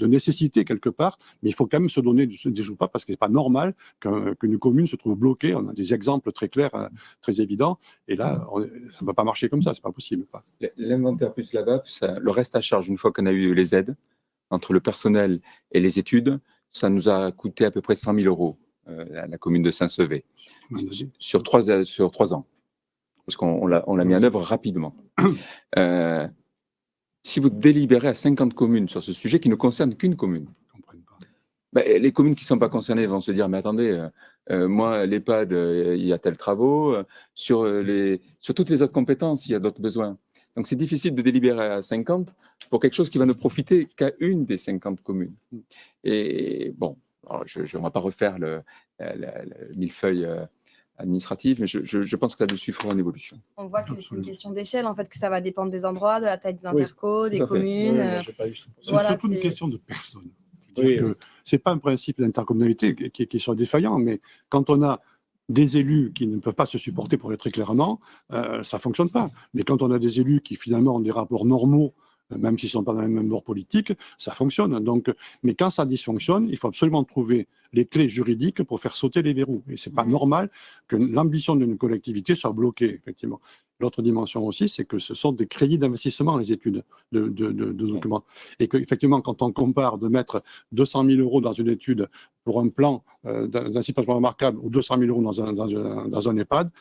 nécessité quelque part, mais il faut quand même se donner des joues-pas parce que c'est pas normal qu'une commune se trouve bloquée. On a des exemples très clairs, très évidents, et là, ça ne va pas marcher comme ça, c'est pas possible. L'inventaire plus la VAP, le reste à charge, une fois qu'on a eu les aides, entre le personnel et les études, ça nous a coûté à peu près 100 000 euros, la commune de Saint-Sevé, sur 3 ans. Parce qu'on l'a mis en œuvre rapidement. Si vous délibérez à 50 communes sur ce sujet qui ne concerne qu'une commune, les communes qui ne sont pas concernées vont se dire, mais attendez, moi, l'EHPAD, il y a tels travaux, sur toutes les autres compétences, il y a d'autres besoins. Donc c'est difficile de délibérer à 50 pour quelque chose qui va ne profiter qu'à une des 50 communes. Et bon, alors je ne vais pas refaire le millefeuille administrative, mais je pense que là-dessus, il faudra une évolution. On voit que c'est une question d'échelle, en fait, que ça va dépendre des endroits, de la taille des intercos, des communes. C'est surtout une question de personnes. Ce n'est pas un principe d'intercommunalité qui soit défaillant, mais quand on a des élus qui ne peuvent pas se supporter, pour le dire très clairement, ça ne fonctionne pas. Mais quand on a des élus qui finalement ont des rapports normaux, même s'ils ne sont pas dans le même bord politique, ça fonctionne. Donc, mais quand ça dysfonctionne, il faut absolument trouver les clés juridiques pour faire sauter les verrous. Et ce n'est pas normal que l'ambition d'une collectivité soit bloquée, effectivement. L'autre dimension aussi, c'est que ce sont des crédits d'investissement, les études de documents. Et qu'effectivement, quand on compare de mettre 200 000 euros dans une étude pour un plan d'un site remarquable ou 200 000 euros dans un EHPAD,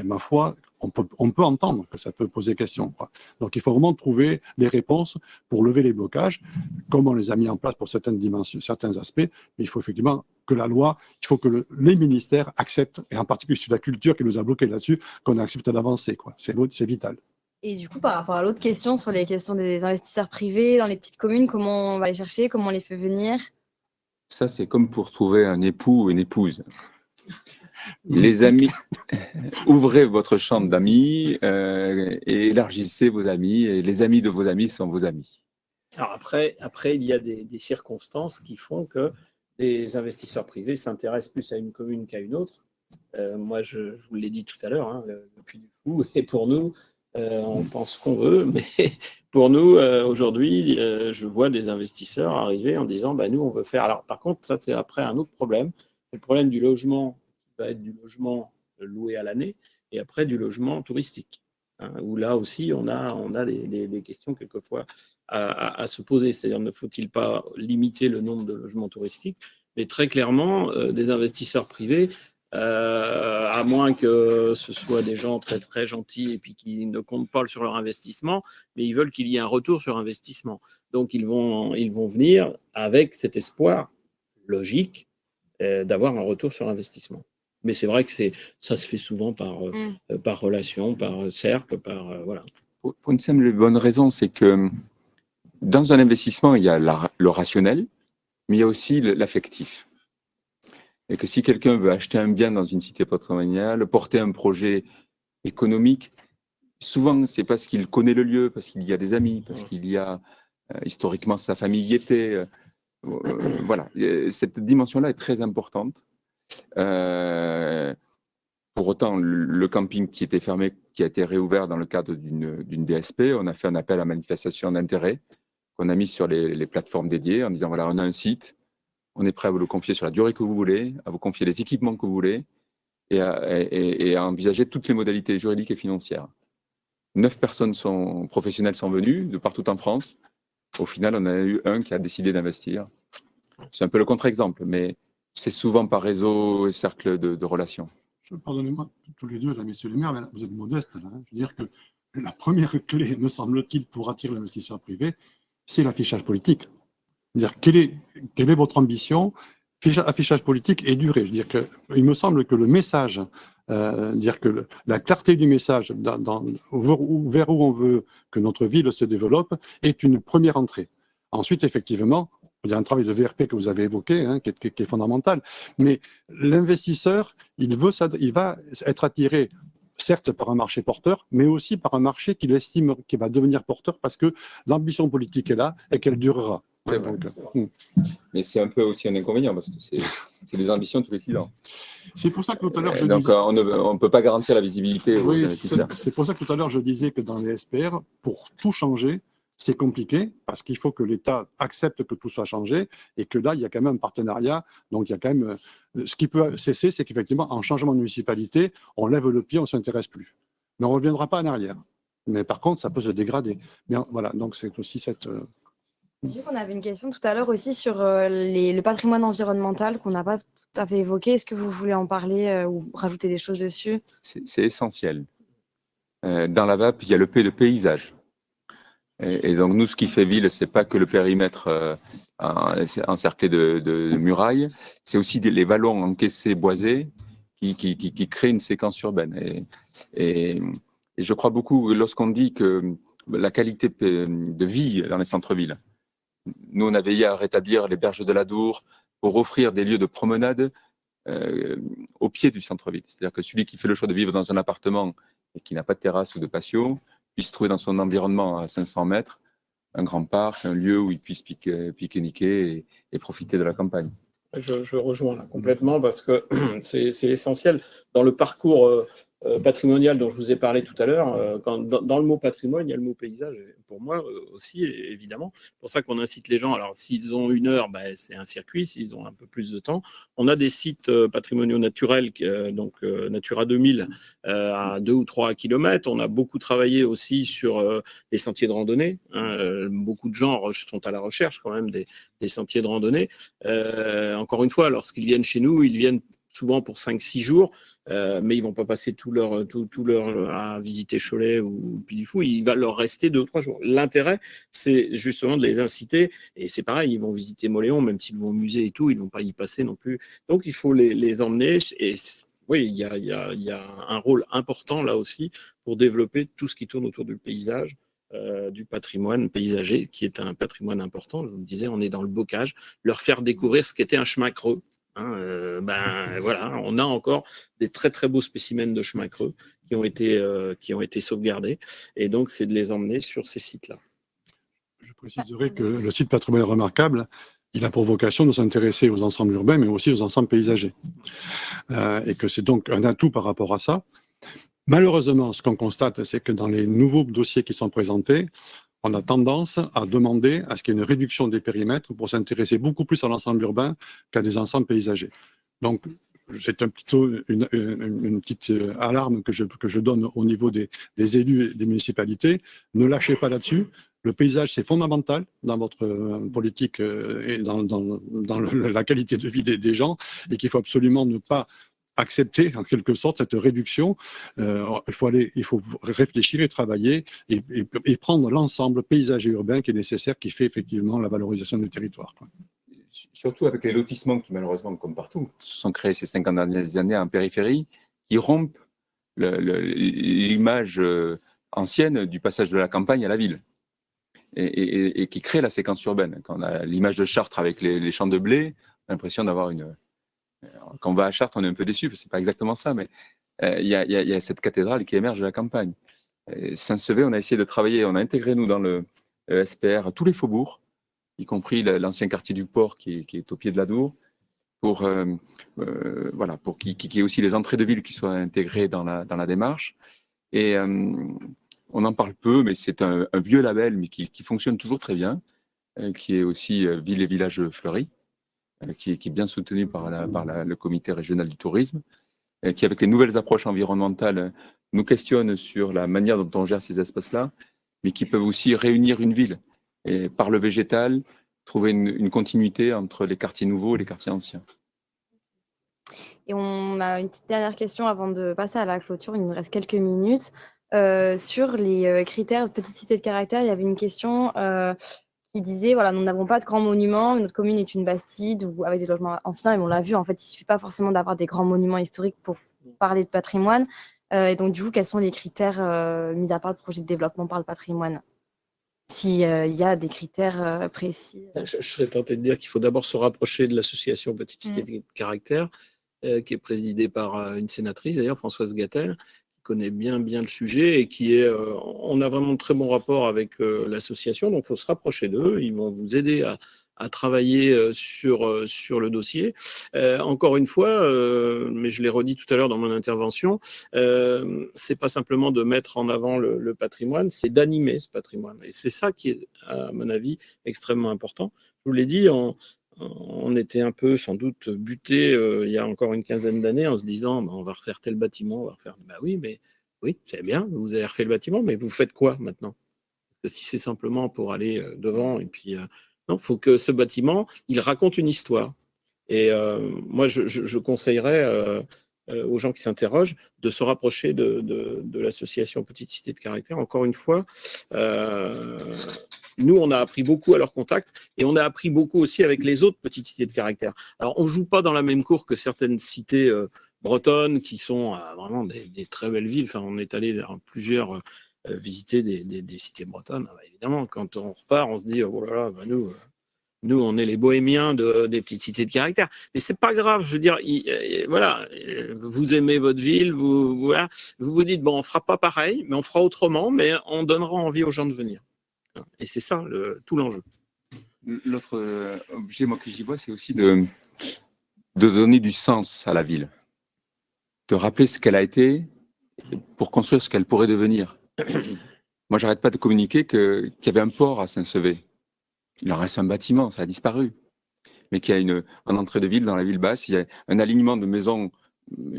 ma foi, on peut entendre que ça peut poser question. Donc, il faut vraiment trouver les réponses pour lever les blocages, comme on les a mis en place pour certaines dimensions, certains aspects. Mais il faut effectivement que la loi, il faut que les ministères acceptent, et en particulier sur la culture qui nous a bloqués là-dessus, qu'on accepte d'avancer. C'est vital. Et du coup, par rapport à l'autre question, sur les questions des investisseurs privés dans les petites communes, comment on va les chercher, comment on les fait venir? Ça, c'est comme pour trouver un époux ou une épouse. Les amis, ouvrez votre chambre d'amis et élargissez vos amis, et les amis de vos amis sont vos amis. Alors après, il y a des circonstances qui font que les investisseurs privés s'intéressent plus à une commune qu'à une autre. Moi, je vous l'ai dit tout à l'heure, le Puy du Fou, et pour nous, on pense qu'on veut, mais pour nous, aujourd'hui, je vois des investisseurs arriver en disant, nous, on veut faire... Alors, par contre, ça, c'est après un autre problème. Le problème du logement va être du logement loué à l'année et après du logement touristique, où là aussi on a des questions quelquefois à se poser. C'est-à-dire, ne faut-il pas limiter le nombre de logements touristiques, mais très clairement des investisseurs privés, à moins que ce soit des gens très très gentils et puis qui ne comptent pas sur leur investissement, mais ils veulent qu'il y ait un retour sur investissement. Donc ils vont venir avec cet espoir logique d'avoir un retour sur investissement. Mais c'est vrai que ça se fait souvent par relation, par cercle, voilà. Pour une simple et bonne raison, c'est que dans un investissement, il y a le rationnel, mais il y a aussi l'affectif. Et que si quelqu'un veut acheter un bien dans une cité patrimoniale, porter un projet économique, souvent c'est parce qu'il connaît le lieu, parce qu'il y a des amis, parce qu'il y a historiquement sa famille y était. Voilà, cette dimension-là est très importante. Pour autant, le camping qui était fermé, qui a été réouvert dans le cadre d'une DSP, on a fait un appel à manifestation d'intérêt qu'on a mis sur les plateformes dédiées en disant voilà, on a un site, on est prêt à vous le confier sur la durée que vous voulez, à vous confier les équipements que vous voulez et à envisager toutes les modalités juridiques et financières. 9 personnes professionnelles sont venues de partout en France. Au final, on a eu un qui a décidé d'investir. C'est un peu le contre-exemple, mais c'est souvent par réseau et cercle de relations. Pardonnez-moi, tous les deux, là, messieurs les maires, vous êtes modestes. Là, hein. Je veux dire que la première clé, me semble-t-il, pour attirer l'investisseur privé, c'est l'affichage politique. Dire quelle est votre ambition, affichage politique et durée. Je veux dire que il me semble que le message, dire que la clarté du message vers où on veut que notre ville se développe est une première entrée. Ensuite, effectivement, il y a un travail de VRP que vous avez évoqué, hein, qui est fondamental. Mais l'investisseur, il va être attiré certes par un marché porteur, mais aussi par un marché qu'il estime qui va devenir porteur parce que l'ambition politique est là et qu'elle durera. C'est vrai. Mais c'est un peu aussi un inconvénient parce que c'est des ambitions tous les 6 ans. C'est pour ça que tout à l'heure je donc disais... on ne peut pas garantir la visibilité aux investisseurs. C'est pour ça que tout à l'heure je disais que dans les SPR, pour tout changer, c'est compliqué parce qu'il faut que l'État accepte que tout soit changé et que là, il y a quand même un partenariat. Donc, il y a quand même... Ce qui peut cesser, c'est qu'effectivement, en changement de municipalité, on lève le pied, on ne s'intéresse plus. Mais on ne reviendra pas en arrière. Mais par contre, ça peut se dégrader. Mais voilà, donc c'est aussi cette... On avait une question tout à l'heure aussi sur le patrimoine environnemental qu'on n'a pas tout à fait évoqué. Est-ce que vous voulez en parler ou rajouter des choses dessus? C'est essentiel. Dans la VAP, il y a le P de paysage. Et donc, nous, ce qui fait ville, ce n'est pas que le périmètre encerclé de murailles, c'est aussi les vallons encaissés, boisés, qui créent une séquence urbaine. Et je crois beaucoup, lorsqu'on dit que la qualité de vie dans les centres-villes, nous, on a veillé à rétablir les berges de l'Adour pour offrir des lieux de promenade au pied du centre-ville. C'est-à-dire que celui qui fait le choix de vivre dans un appartement et qui n'a pas de terrasse ou de patio puisse trouver dans son environnement à 500 mètres un grand parc, un lieu où il puisse pique-niquer et profiter de la campagne. Je rejoins là complètement parce que c'est essentiel. Dans le parcours patrimonial dont je vous ai parlé tout à l'heure, dans le mot patrimoine, il y a le mot paysage, pour moi aussi, évidemment. C'est pour ça qu'on incite les gens. Alors, s'ils ont 1 heure, c'est un circuit. S'ils ont un peu plus de temps, on a des sites patrimoniaux naturels, donc Natura 2000, à 2 ou 3 kilomètres. On a beaucoup travaillé aussi sur les sentiers de randonnée. Hein. Beaucoup de gens sont à la recherche quand même des sentiers de randonnée. Encore une fois, lorsqu'ils viennent chez nous, ils viennent souvent pour 5-6 jours, mais ils ne vont pas passer tout leur à visiter Cholet ou Puy du Fou, il va leur rester 2 ou 3 jours. L'intérêt, c'est justement de les inciter, et c'est pareil, ils vont visiter Moléon, même s'ils vont au musée et tout, ils ne vont pas y passer non plus. Donc il faut les emmener, et oui, il y a un rôle important là aussi pour développer tout ce qui tourne autour du paysage, du patrimoine paysager, qui est un patrimoine important. Je vous le disais, on est dans le bocage, leur faire découvrir ce qu'était un chemin creux. Voilà, on a encore des très très beaux spécimens de chemin creux qui ont été sauvegardés, et donc c'est de les emmener sur ces sites-là. Je préciserai que le site patrimonial remarquable, il a pour vocation de s'intéresser aux ensembles urbains, mais aussi aux ensembles paysagers, et que c'est donc un atout par rapport à ça. Malheureusement, ce qu'on constate, c'est que dans les nouveaux dossiers qui sont présentés, on a tendance à demander à ce qu'il y ait une réduction des périmètres pour s'intéresser beaucoup plus à l'ensemble urbain qu'à des ensembles paysagers. Donc, c'est plutôt une petite alarme que je donne au niveau des élus et des municipalités. Ne lâchez pas là-dessus. Le paysage, c'est fondamental dans votre politique et dans la qualité de vie des gens, et qu'il faut absolument ne pas accepter en quelque sorte cette réduction. Il faut réfléchir et travailler et prendre l'ensemble paysager urbain qui est nécessaire, qui fait effectivement la valorisation du territoire. Surtout avec les lotissements qui, malheureusement, comme partout, se sont créés ces 50 dernières années en périphérie, qui rompent l'image ancienne du passage de la campagne à la ville. et qui crée la séquence urbaine. Quand on a l'image de Chartres avec les champs de blé, on a l'impression d'avoir une... Quand on va à Chartres, on est un peu déçu, parce que c'est pas exactement ça, mais il y a cette cathédrale qui émerge de la campagne. Saint-Sevé, on a essayé de travailler, on a intégré, nous, dans le SPR, tous les faubourgs, y compris l'ancien quartier du port qui est au pied de la Dour, pour qu'il y ait aussi les entrées de ville qui soient intégrées dans la démarche. Et on en parle peu, mais c'est un vieux label, mais qui fonctionne toujours très bien, qui est aussi Ville et Villages Fleuris, qui est bien soutenu par le comité régional du tourisme, qui, avec les nouvelles approches environnementales, nous questionne sur la manière dont on gère ces espaces-là, mais qui peuvent aussi réunir une ville. Et par le végétal, trouver une continuité entre les quartiers nouveaux et les quartiers anciens. Et on a une petite dernière question avant de passer à la clôture, il nous reste quelques minutes. Sur les critères de petite cité de caractère, il y avait une question qui disait, voilà, nous n'avons pas de grands monuments, notre commune est une bastide ou avec des logements anciens, et on l'a vu, en fait, il ne suffit pas forcément d'avoir des grands monuments historiques pour parler de patrimoine. Et donc, du coup, quels sont les critères, mis à part le projet de développement par le patrimoine? S'il y a des critères précis. Je serais tenté de dire qu'il faut d'abord se rapprocher de l'association Petite Cité de Caractère, qui est présidée par une sénatrice, d'ailleurs, Françoise Gatel, qui connaît bien le sujet et qui est... on a vraiment de très bons rapports avec l'association, donc il faut se rapprocher d'eux. Ils vont vous aider à travailler sur le dossier. Encore une fois, mais je l'ai redit tout à l'heure dans mon intervention, c'est pas simplement de mettre en avant le patrimoine, c'est d'animer ce patrimoine. Et c'est ça qui est, à mon avis, extrêmement important. Je vous l'ai dit, on était un peu, sans doute, buté il y a encore une quinzaine d'années en se disant on va refaire tel bâtiment, on va refaire... Oui, c'est bien, vous avez refait le bâtiment, mais vous faites quoi maintenant? Parce que si c'est simplement pour aller devant et puis... non, il faut que ce bâtiment, il raconte une histoire. Et moi, je conseillerais aux gens qui s'interrogent de se rapprocher de l'association Petite Cité de Caractère. Encore une fois, nous, on a appris beaucoup à leur contact et on a appris beaucoup aussi avec les autres petites cités de caractère. Alors, on ne joue pas dans la même cour que certaines cités bretonnes qui sont vraiment des très belles villes. Enfin, on est allé dans plusieurs... visiter des cités bretonnes. Évidemment, quand on repart, on se dit oh là là, nous on est les bohémiens des petites cités de caractère. Mais c'est pas grave, je veux dire, voilà, vous aimez votre ville, vous dites bon, on fera pas pareil, mais on fera autrement, mais on donnera envie aux gens de venir. Et c'est ça tout l'enjeu. L'autre objet, moi, que j'y vois, c'est aussi de donner du sens à la ville, de rappeler ce qu'elle a été pour construire ce qu'elle pourrait devenir. Moi, j'arrête pas de communiquer qu'il y avait un port à Saint-Sevé. Il en reste un bâtiment, ça a disparu. Mais qu'il y a en entrée de ville, dans la ville basse, il y a un alignement de maisons,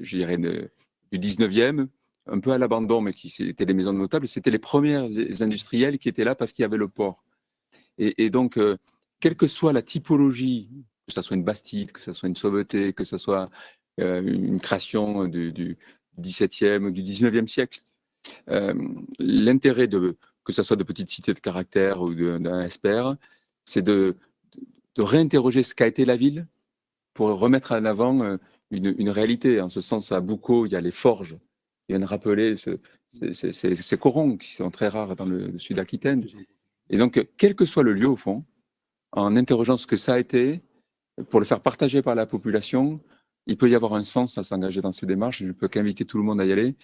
je dirais, du 19e, un peu à l'abandon, mais qui étaient des maisons notables. C'était les premières industrielles qui étaient là parce qu'il y avait le port. Et donc, quelle que soit la typologie, que ce soit une bastide, que ce soit une sauveté, que ce soit une création du 17e ou du 19e siècle, l'intérêt que ce soit de petites cités de caractère ou d'un SPR, c'est de réinterroger ce qu'a été la ville pour remettre en avant une réalité. En ce sens, à Boucau, il y a les forges qui viennent rappeler ces corons qui sont très rares dans le sud-Aquitaine. Et donc, quel que soit le lieu, au fond, en interrogeant ce que ça a été, pour le faire partager par la population, il peut y avoir un sens à s'engager dans ces démarches. Je ne peux qu'inviter tout le monde à y aller.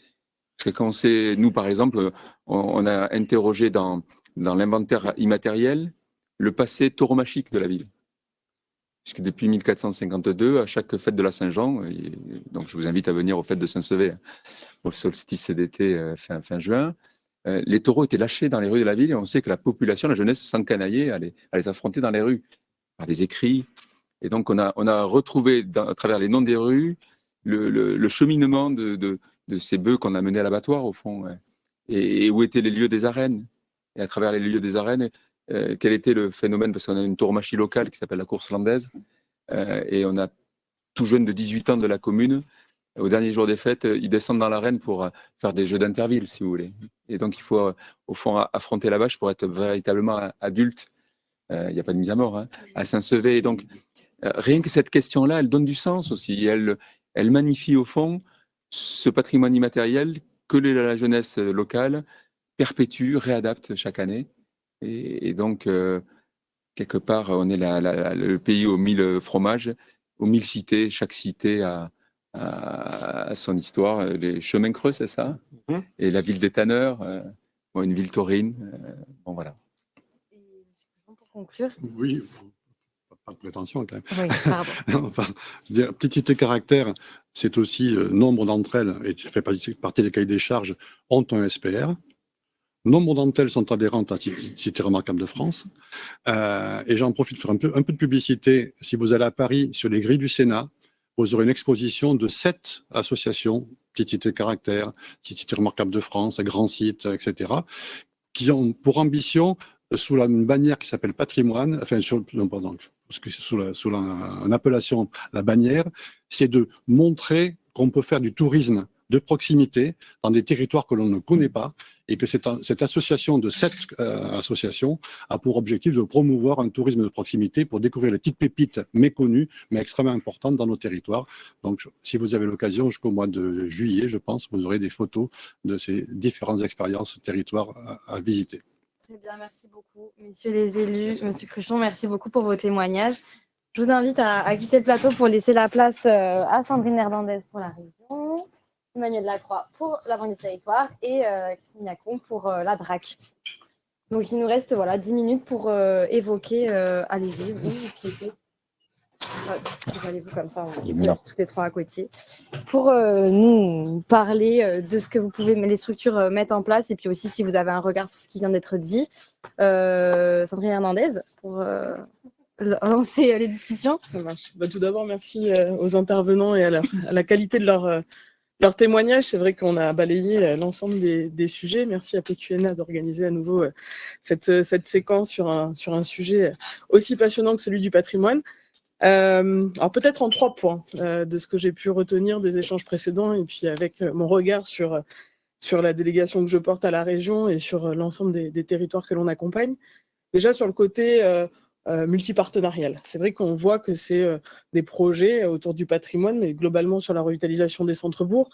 Parce que quand nous, par exemple, on a interrogé dans l'inventaire immatériel le passé tauromachique de la ville. Puisque depuis 1452, à chaque fête de la Saint-Jean, donc je vous invite à venir aux fêtes de Saint-Sevé, au solstice d'été fin juin, les taureaux étaient lâchés dans les rues de la ville et on sait que la population, la jeunesse, s'encanaillait à les affronter dans les rues, par des écrits. Et donc on a retrouvé, à travers les noms des rues, le cheminement de ces bœufs qu'on a menés à l'abattoir, au fond, et où étaient les lieux des arènes. Et à travers les lieux des arènes, quel était le phénomène? Parce qu'on a une tauromachie locale qui s'appelle la course landaise, et on a tout jeune de 18 ans de la commune, au dernier jour des fêtes, ils descendent dans l'arène pour faire des jeux d'interville, si vous voulez. Et donc il faut, au fond, affronter la vache pour être véritablement adulte. Il n'y a pas de mise à mort, à Saint-Sevé. Et donc, rien que cette question-là, elle donne du sens aussi. Elle magnifie, au fond, ce patrimoine immatériel que la jeunesse locale perpétue, réadapte chaque année. Et donc, quelque part, on est le pays aux 1000 fromages, aux 1000 cités. Chaque cité a son histoire. Les chemins creux, c'est ça? Et la ville des tanneurs, une ville taurine. Bon, voilà. Et pour conclure. Oui, pas de prétention quand même. Oui, pardon. Enfin, petite cité caractère, c'est aussi nombre d'entre elles, et ça fait partie des cahiers des charges, ont un SPR. Nombre d'entre elles sont adhérentes à Cité Remarquable de France. Et j'en profite pour faire un peu de publicité. Si vous allez à Paris, sur les grilles du Sénat, vous aurez une exposition de 7 associations, Petite Cité Caractère, Cité Remarquable de France, Grand Site, etc., qui ont pour ambition, sous une bannière qui s'appelle patrimoine, enfin, parce que c'est sous une appellation, la bannière, c'est de montrer qu'on peut faire du tourisme de proximité dans des territoires que l'on ne connaît pas, et que cette association de 7 associations a pour objectif de promouvoir un tourisme de proximité pour découvrir les petites pépites méconnues, mais extrêmement importantes dans nos territoires. Donc, si vous avez l'occasion, jusqu'au mois de juillet, je pense, vous aurez des photos de ces différentes expériences territoires à visiter. Très bien, merci beaucoup, messieurs les élus. Monsieur Cruchon, merci beaucoup pour vos témoignages. Je vous invite à quitter le plateau pour laisser la place à Sandrine Hernandez pour la région, Emmanuel Lacroix pour la Banque des Territoires et Christine Lacombe pour la DRAC. Donc, il nous reste 10 minutes pour évoquer. Allez-y, vous. Allez-vous comme ça, on est tous les trois à côté. Pour nous parler de ce que vous pouvez, les structures mettre en place, et puis aussi si vous avez un regard sur ce qui vient d'être dit. Sandrine Hernandez, pour lancer les discussions. Ça marche. Tout d'abord, merci aux intervenants et à la qualité de leur témoignage. C'est vrai qu'on a balayé l'ensemble des sujets. Merci à PQNA d'organiser à nouveau cette séquence sur un sujet aussi passionnant que celui du patrimoine. Alors peut-être en 3 points de ce que j'ai pu retenir des échanges précédents et puis avec mon regard sur la délégation que je porte à la région et sur l'ensemble des territoires que l'on accompagne. Déjà sur le côté multipartenarial. C'est vrai qu'on voit que c'est des projets autour du patrimoine, mais globalement sur la revitalisation des centres-bourgs,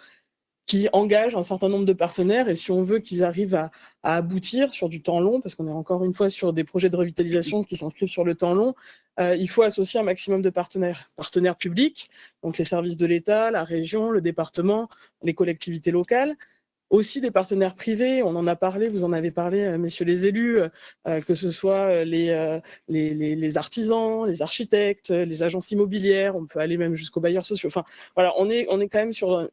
qui engagent un certain nombre de partenaires, et si on veut qu'ils arrivent à aboutir sur du temps long, parce qu'on est encore une fois sur des projets de revitalisation qui s'inscrivent sur le temps long, il faut associer un maximum de partenaires publics, donc les services de l'État, la région, le département, les collectivités locales, aussi des partenaires privés, on en a parlé, vous en avez parlé, messieurs les élus, que ce soit les artisans, les architectes, les agences immobilières, on peut aller même jusqu'aux bailleurs sociaux. Enfin, voilà, on est quand même sur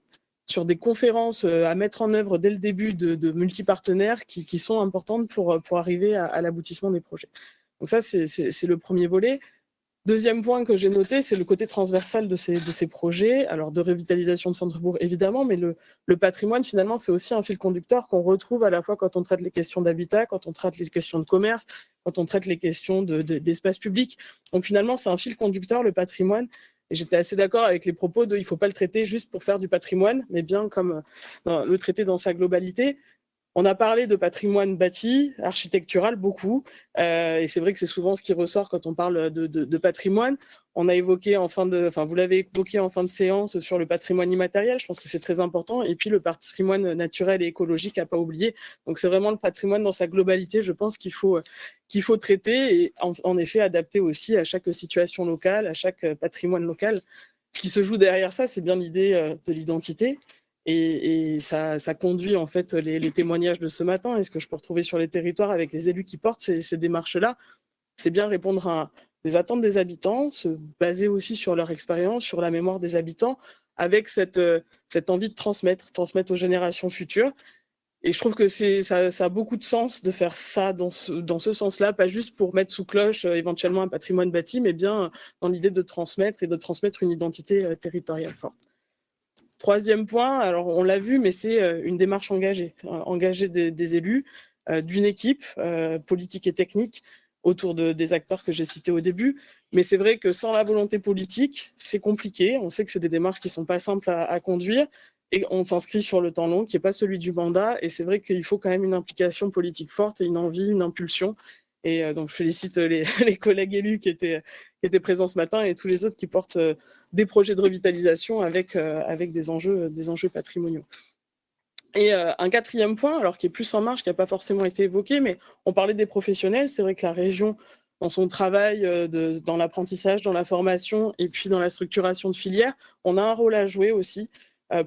des conférences à mettre en œuvre dès le début de multipartenaires qui sont importantes pour arriver à l'aboutissement des projets. Donc ça, c'est le premier volet. Deuxième point que j'ai noté, c'est le côté transversal de ces projets. Alors, de revitalisation de centre-bourg, évidemment, mais le patrimoine, finalement, c'est aussi un fil conducteur qu'on retrouve à la fois quand on traite les questions d'habitat, quand on traite les questions de commerce, quand on traite les questions d'espace public. Donc, finalement, c'est un fil conducteur, le patrimoine. Et j'étais assez d'accord avec les propos il ne faut pas le traiter juste pour faire du patrimoine, mais bien comme le traiter dans sa globalité. On a parlé de patrimoine bâti, architectural, beaucoup. Et c'est vrai que c'est souvent ce qui ressort quand on parle de patrimoine. On a évoqué vous l'avez évoqué en fin de séance sur le patrimoine immatériel. Je pense que c'est très important. Et puis le patrimoine naturel et écologique à pas oublier. Donc c'est vraiment le patrimoine dans sa globalité, je pense qu'il faut traiter et en effet adapter aussi à chaque situation locale, à chaque patrimoine local. Ce qui se joue derrière ça, c'est bien l'idée de l'identité. Et ça conduit en fait les témoignages de ce matin et ce que je peux retrouver sur les territoires avec les élus qui portent ces démarches-là, c'est bien répondre à des attentes des habitants, se baser aussi sur leur expérience, sur la mémoire des habitants, avec cette envie de transmettre aux générations futures. Et je trouve que ça a beaucoup de sens de faire ça dans ce sens-là, pas juste pour mettre sous cloche éventuellement un patrimoine bâti, mais bien dans l'idée de transmettre une identité territoriale forte. Troisième point, alors on l'a vu, mais c'est une démarche engagée des élus, d'une équipe politique et technique autour des acteurs que j'ai cités au début. Mais c'est vrai que sans la volonté politique, c'est compliqué. On sait que c'est des démarches qui ne sont pas simples à conduire et on s'inscrit sur le temps long, qui n'est pas celui du mandat. Et c'est vrai qu'il faut quand même une implication politique forte et une envie, une impulsion. Et donc, je félicite les collègues élus qui étaient présents ce matin et tous les autres qui portent des projets de revitalisation avec des enjeux patrimoniaux. Et un quatrième point, alors qui est plus en marge, qui n'a pas forcément été évoqué, mais on parlait des professionnels. C'est vrai que la région, dans son travail dans l'apprentissage, dans la formation et puis dans la structuration de filières, on a un rôle à jouer aussi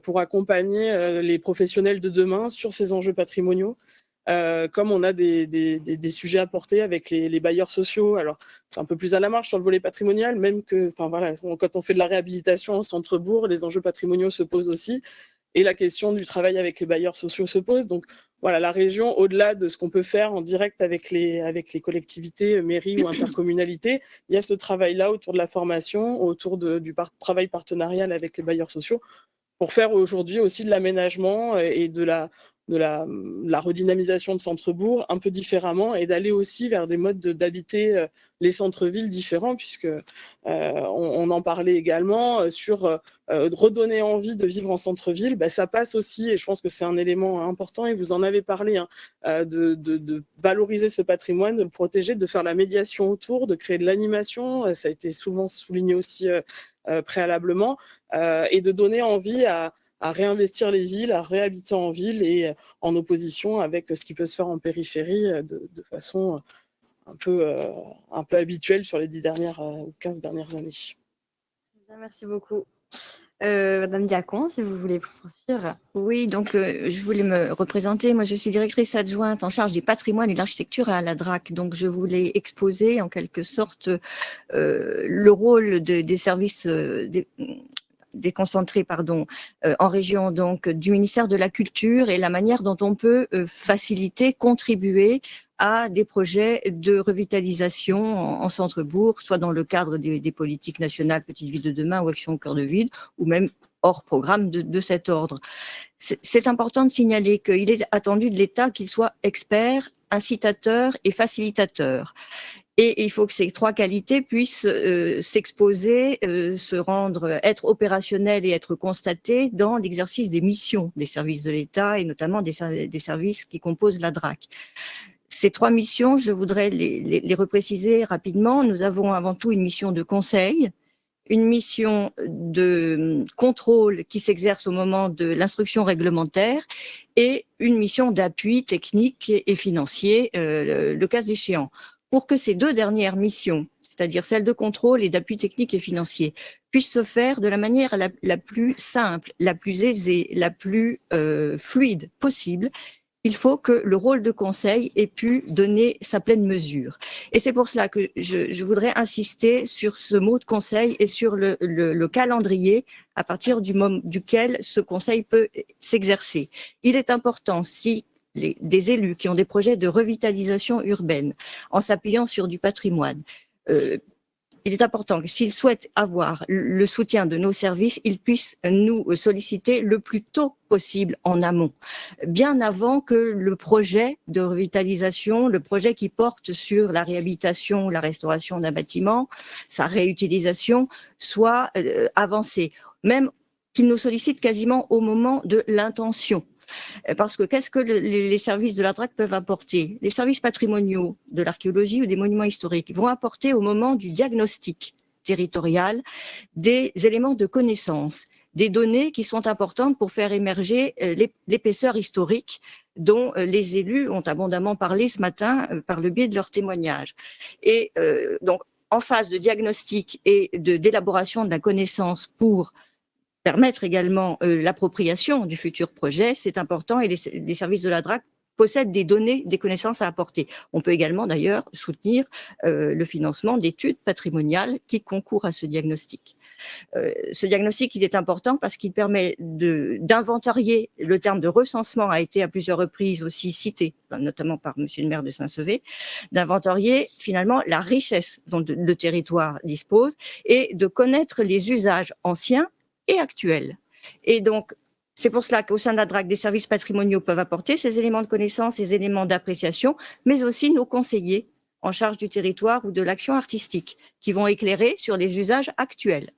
pour accompagner les professionnels de demain sur ces enjeux patrimoniaux. Comme on a des sujets à porter avec les bailleurs sociaux. Alors, c'est un peu plus à la marge sur le volet patrimonial, même que, enfin voilà, quand on fait de la réhabilitation en centre-bourg, les enjeux patrimoniaux se posent aussi. Et la question du travail avec les bailleurs sociaux se pose. Donc voilà, la région, au-delà de ce qu'on peut faire en direct avec les collectivités, mairies ou intercommunalités, il y a ce travail-là autour de la formation, autour du travail partenarial avec les bailleurs sociaux, pour faire aujourd'hui aussi de l'aménagement et de la redynamisation de centre-bourg un peu différemment et d'aller aussi vers des modes d'habiter les centres-villes différents, puisque on en parlait également sur redonner envie de vivre en centre-ville. Ça passe aussi, et je pense que c'est un élément important, et vous en avez parlé, de valoriser ce patrimoine, de le protéger, de faire la médiation autour, de créer de l'animation. Ça a été souvent souligné aussi préalablement, et de donner envie à réinvestir les villes, à réhabiter en ville et en opposition avec ce qui peut se faire en périphérie de façon un peu habituelle sur les 10 dernières ou 15 dernières années. Merci beaucoup. Madame Diacon, si vous voulez poursuivre. Oui, donc je voulais me représenter. Moi, je suis directrice adjointe en charge des patrimoines et de l'architecture à la DRAC. Donc, je voulais exposer en quelque sorte le rôle des services déconcentrés en région, donc du ministère de la Culture, et la manière dont on peut faciliter, contribuer à des projets de revitalisation en centre-bourg, soit dans le cadre des politiques nationales Petites Villes de demain ou Action au cœur de ville, ou même hors programme de cet ordre. C'est important de signaler qu'il est attendu de l'État qu'il soit expert, incitateur et facilitateur. Et il faut que ces trois qualités puissent s'exposer, se rendre, être opérationnelles et être constatées dans l'exercice des missions des services de l'État et notamment des services qui composent la DRAC. Ces trois missions, je voudrais les repréciser rapidement. Nous avons avant tout une mission de conseil, une mission de contrôle qui s'exerce au moment de l'instruction réglementaire et une mission d'appui technique et financier, le cas échéant. Pour que ces deux dernières missions, c'est-à-dire celle de contrôle et d'appui technique et financier, puissent se faire de la manière la plus simple, la plus aisée, la plus fluide possible, il faut que le rôle de conseil ait pu donner sa pleine mesure. Et c'est pour cela que je voudrais insister sur ce mot de conseil et sur le calendrier à partir du moment duquel ce conseil peut s'exercer. Il est important, si des élus qui ont des projets de revitalisation urbaine en s'appuyant sur du patrimoine, il est important que s'ils souhaitent avoir le soutien de nos services, ils puissent nous solliciter le plus tôt possible en amont, bien avant que le projet de revitalisation, le projet qui porte sur la réhabilitation, la restauration d'un bâtiment, sa réutilisation, soit avancé, même qu'ils nous sollicitent quasiment au moment de l'intention. Parce que qu'est-ce que les services de la DRAC peuvent apporter? Les services patrimoniaux de l'archéologie ou des monuments historiques vont apporter au moment du diagnostic territorial des éléments de connaissance, des données qui sont importantes pour faire émerger l'épaisseur historique dont les élus ont abondamment parlé ce matin par le biais de leurs témoignages. Et donc, en phase de diagnostic et d'élaboration de la connaissance pour permettre également l'appropriation du futur projet, c'est important, et les services de la DRAC possèdent des données, des connaissances à apporter. On peut également d'ailleurs soutenir le financement d'études patrimoniales qui concourent à ce diagnostic. Ce diagnostic, il est important parce qu'il permet d'inventarier, le terme de recensement a été à plusieurs reprises aussi cité, notamment par monsieur le maire de Saint-Sevé, d'inventarier finalement la richesse dont le territoire dispose et de connaître les usages anciens et actuels. Et donc, c'est pour cela qu'au sein de la DRAC, des services patrimoniaux peuvent apporter ces éléments de connaissance, ces éléments d'appréciation, mais aussi nos conseillers en charge du territoire ou de l'action artistique, qui vont éclairer sur les usages actuels.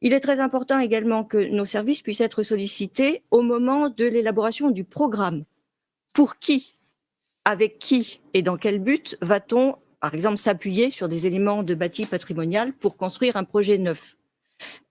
Il est très important également que nos services puissent être sollicités au moment de l'élaboration du programme. Pour qui, avec qui et dans quel but va-t-on, par exemple, s'appuyer sur des éléments de bâti patrimonial pour construire un projet neuf ?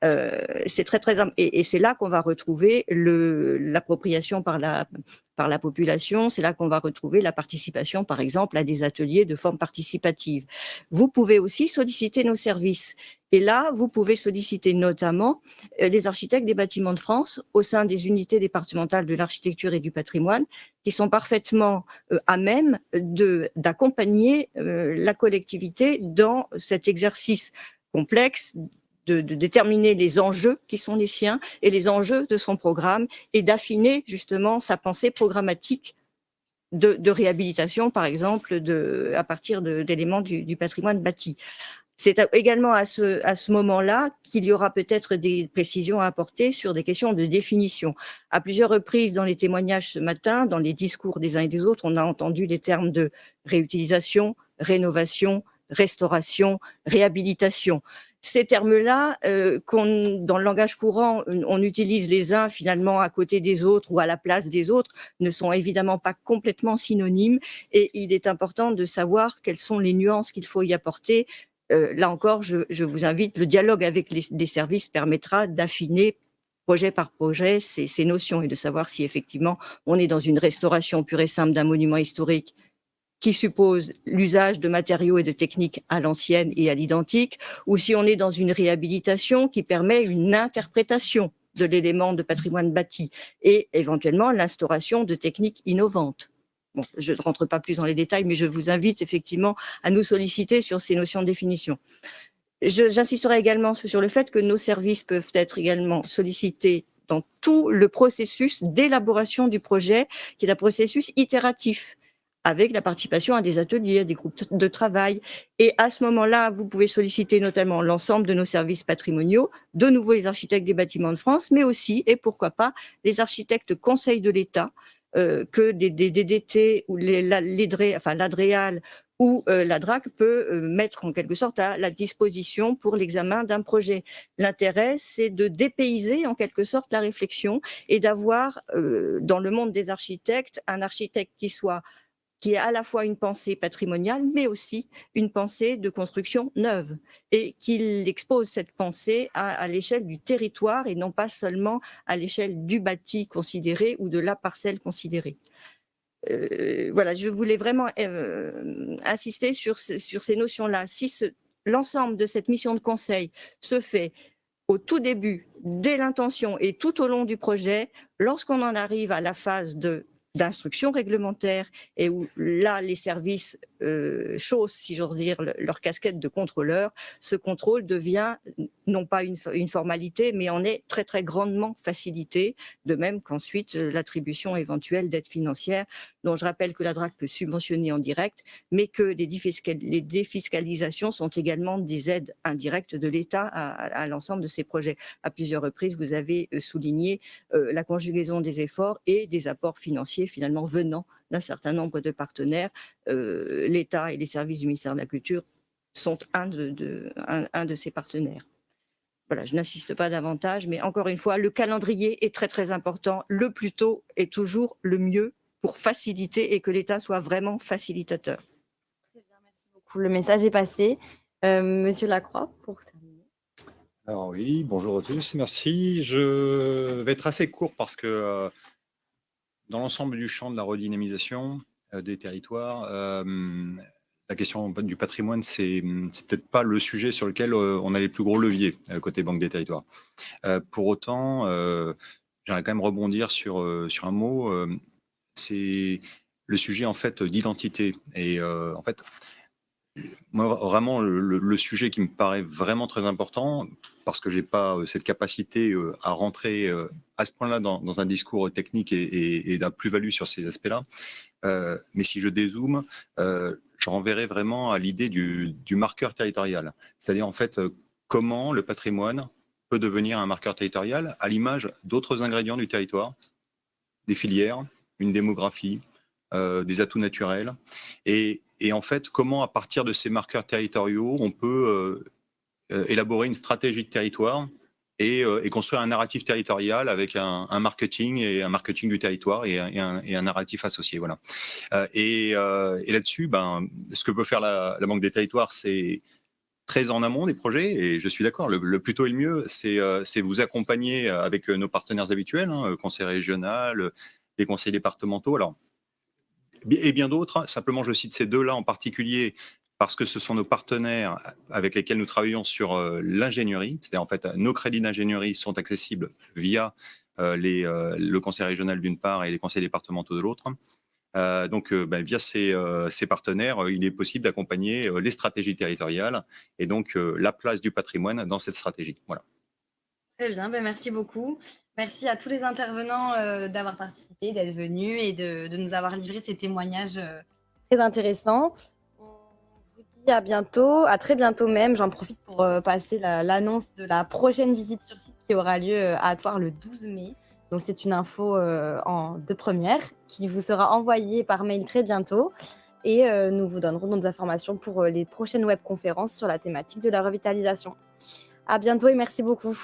C'est et c'est là qu'on va retrouver l'appropriation par la population, c'est là qu'on va retrouver la participation, par exemple, à des ateliers de forme participative. Vous pouvez aussi solliciter nos services. Et là, vous pouvez solliciter notamment les architectes des bâtiments de France au sein des unités départementales de l'architecture et du patrimoine, qui sont parfaitement à même d'accompagner la collectivité dans cet exercice complexe de déterminer les enjeux qui sont les siens et les enjeux de son programme et d'affiner justement sa pensée programmatique de réhabilitation, par exemple, à partir d'éléments du patrimoine bâti. C'est également à ce moment-là qu'il y aura peut-être des précisions à apporter sur des questions de définition. À plusieurs reprises dans les témoignages ce matin, dans les discours des uns et des autres, on a entendu les termes de réutilisation, rénovation, restauration, réhabilitation. Ces termes-là, dans le langage courant, on utilise les uns finalement à côté des autres ou à la place des autres, ne sont évidemment pas complètement synonymes et il est important de savoir quelles sont les nuances qu'il faut y apporter. Là encore, je vous invite, le dialogue avec les services permettra d'affiner projet par projet ces notions et de savoir si effectivement on est dans une restauration pure et simple d'un monument historique qui suppose l'usage de matériaux et de techniques à l'ancienne et à l'identique, ou si on est dans une réhabilitation qui permet une interprétation de l'élément de patrimoine bâti et éventuellement l'instauration de techniques innovantes. Bon, je ne rentre pas plus dans les détails, mais je vous invite effectivement à nous solliciter sur ces notions de définition. J'insisterai également sur le fait que nos services peuvent être également sollicités dans tout le processus d'élaboration du projet, qui est un processus itératif, avec la participation à des ateliers, à des groupes de travail. Et à ce moment-là, vous pouvez solliciter notamment l'ensemble de nos services patrimoniaux, de nouveau les architectes des bâtiments de France, mais aussi, et pourquoi pas, les architectes conseils de l'État, que des DDT ou l'ADREAL ou la DRAC peut mettre en quelque sorte à la disposition pour l'examen d'un projet. L'intérêt, c'est de dépayser en quelque sorte la réflexion et d'avoir dans le monde des architectes un architecte qui est à la fois une pensée patrimoniale, mais aussi une pensée de construction neuve, et qu'il expose cette pensée à l'échelle du territoire et non pas seulement à l'échelle du bâti considéré ou de la parcelle considérée. Voilà, je voulais vraiment insister sur ces notions-là. Si l'ensemble de cette mission de conseil se fait au tout début, dès l'intention et tout au long du projet, lorsqu'on en arrive à la phase d'instruction réglementaire et où là les services chaussent, si j'ose dire, leur casquette de contrôleur, ce contrôle devient non pas une formalité, mais en est très très grandement facilité, de même qu'ensuite l'attribution éventuelle d'aides financières, dont je rappelle que la DRAC peut subventionner en direct, mais que les défiscalisations sont également des aides indirectes de l'État à l'ensemble de ces projets. À plusieurs reprises, vous avez souligné la conjugaison des efforts et des apports financiers finalement venant d'un certain nombre de partenaires. L'État et les services du ministère de la Culture sont un de ces partenaires. Voilà, je n'insiste pas davantage, mais encore une fois, le calendrier est très très important. Le plus tôt est toujours le mieux pour faciliter et que l'État soit vraiment facilitateur. Très bien, merci beaucoup. Le message est passé. Monsieur Lacroix, pour terminer. Alors oui, bonjour à tous, merci. Je vais être assez court parce que dans l'ensemble du champ de la redynamisation des territoires, la question du patrimoine, c'est peut-être pas le sujet sur lequel on a les plus gros leviers côté Banque des Territoires. Pour autant, j'aimerais quand même rebondir sur un mot, c'est le sujet en fait d'identité. Et en fait, moi, vraiment, le sujet qui me paraît vraiment très important, parce que j'ai pas cette capacité à rentrer à ce point-là dans un discours technique et la plus-value sur ces aspects-là, mais si je dézoome, je renverrai vraiment à l'idée du marqueur territorial. C'est-à-dire, en fait, comment le patrimoine peut devenir un marqueur territorial à l'image d'autres ingrédients du territoire, des filières, une démographie, des atouts naturels, et en fait, comment, à partir de ces marqueurs territoriaux, on peut élaborer une stratégie de territoire et construire un narratif territorial avec un marketing du territoire et un narratif associé. Voilà. Et là-dessus, ce que peut faire la Banque des Territoires, c'est très en amont des projets, et je suis d'accord, le plus tôt est le mieux, c'est vous accompagner avec nos partenaires habituels, hein, conseil régional, les conseils départementaux, alors, et bien d'autres. Simplement, je cite ces deux-là en particulier parce que ce sont nos partenaires avec lesquels nous travaillons sur l'ingénierie. C'est-à-dire, en fait, nos crédits d'ingénierie sont accessibles via le conseil régional d'une part et les conseils départementaux de l'autre. Donc, via ces partenaires, il est possible d'accompagner les stratégies territoriales et donc la place du patrimoine dans cette stratégie. Voilà. Très bien, merci beaucoup. Merci à tous les intervenants d'avoir participé, d'être venus et de nous avoir livré ces témoignages très intéressants. On vous dit à bientôt, à très bientôt même. J'en profite pour passer l'annonce de la prochaine visite sur site qui aura lieu à Thouars le 12 mai. Donc, c'est une info de première qui vous sera envoyée par mail très bientôt. Et nous vous donnerons d'autres informations pour les prochaines webconférences sur la thématique de la revitalisation. À bientôt et merci beaucoup.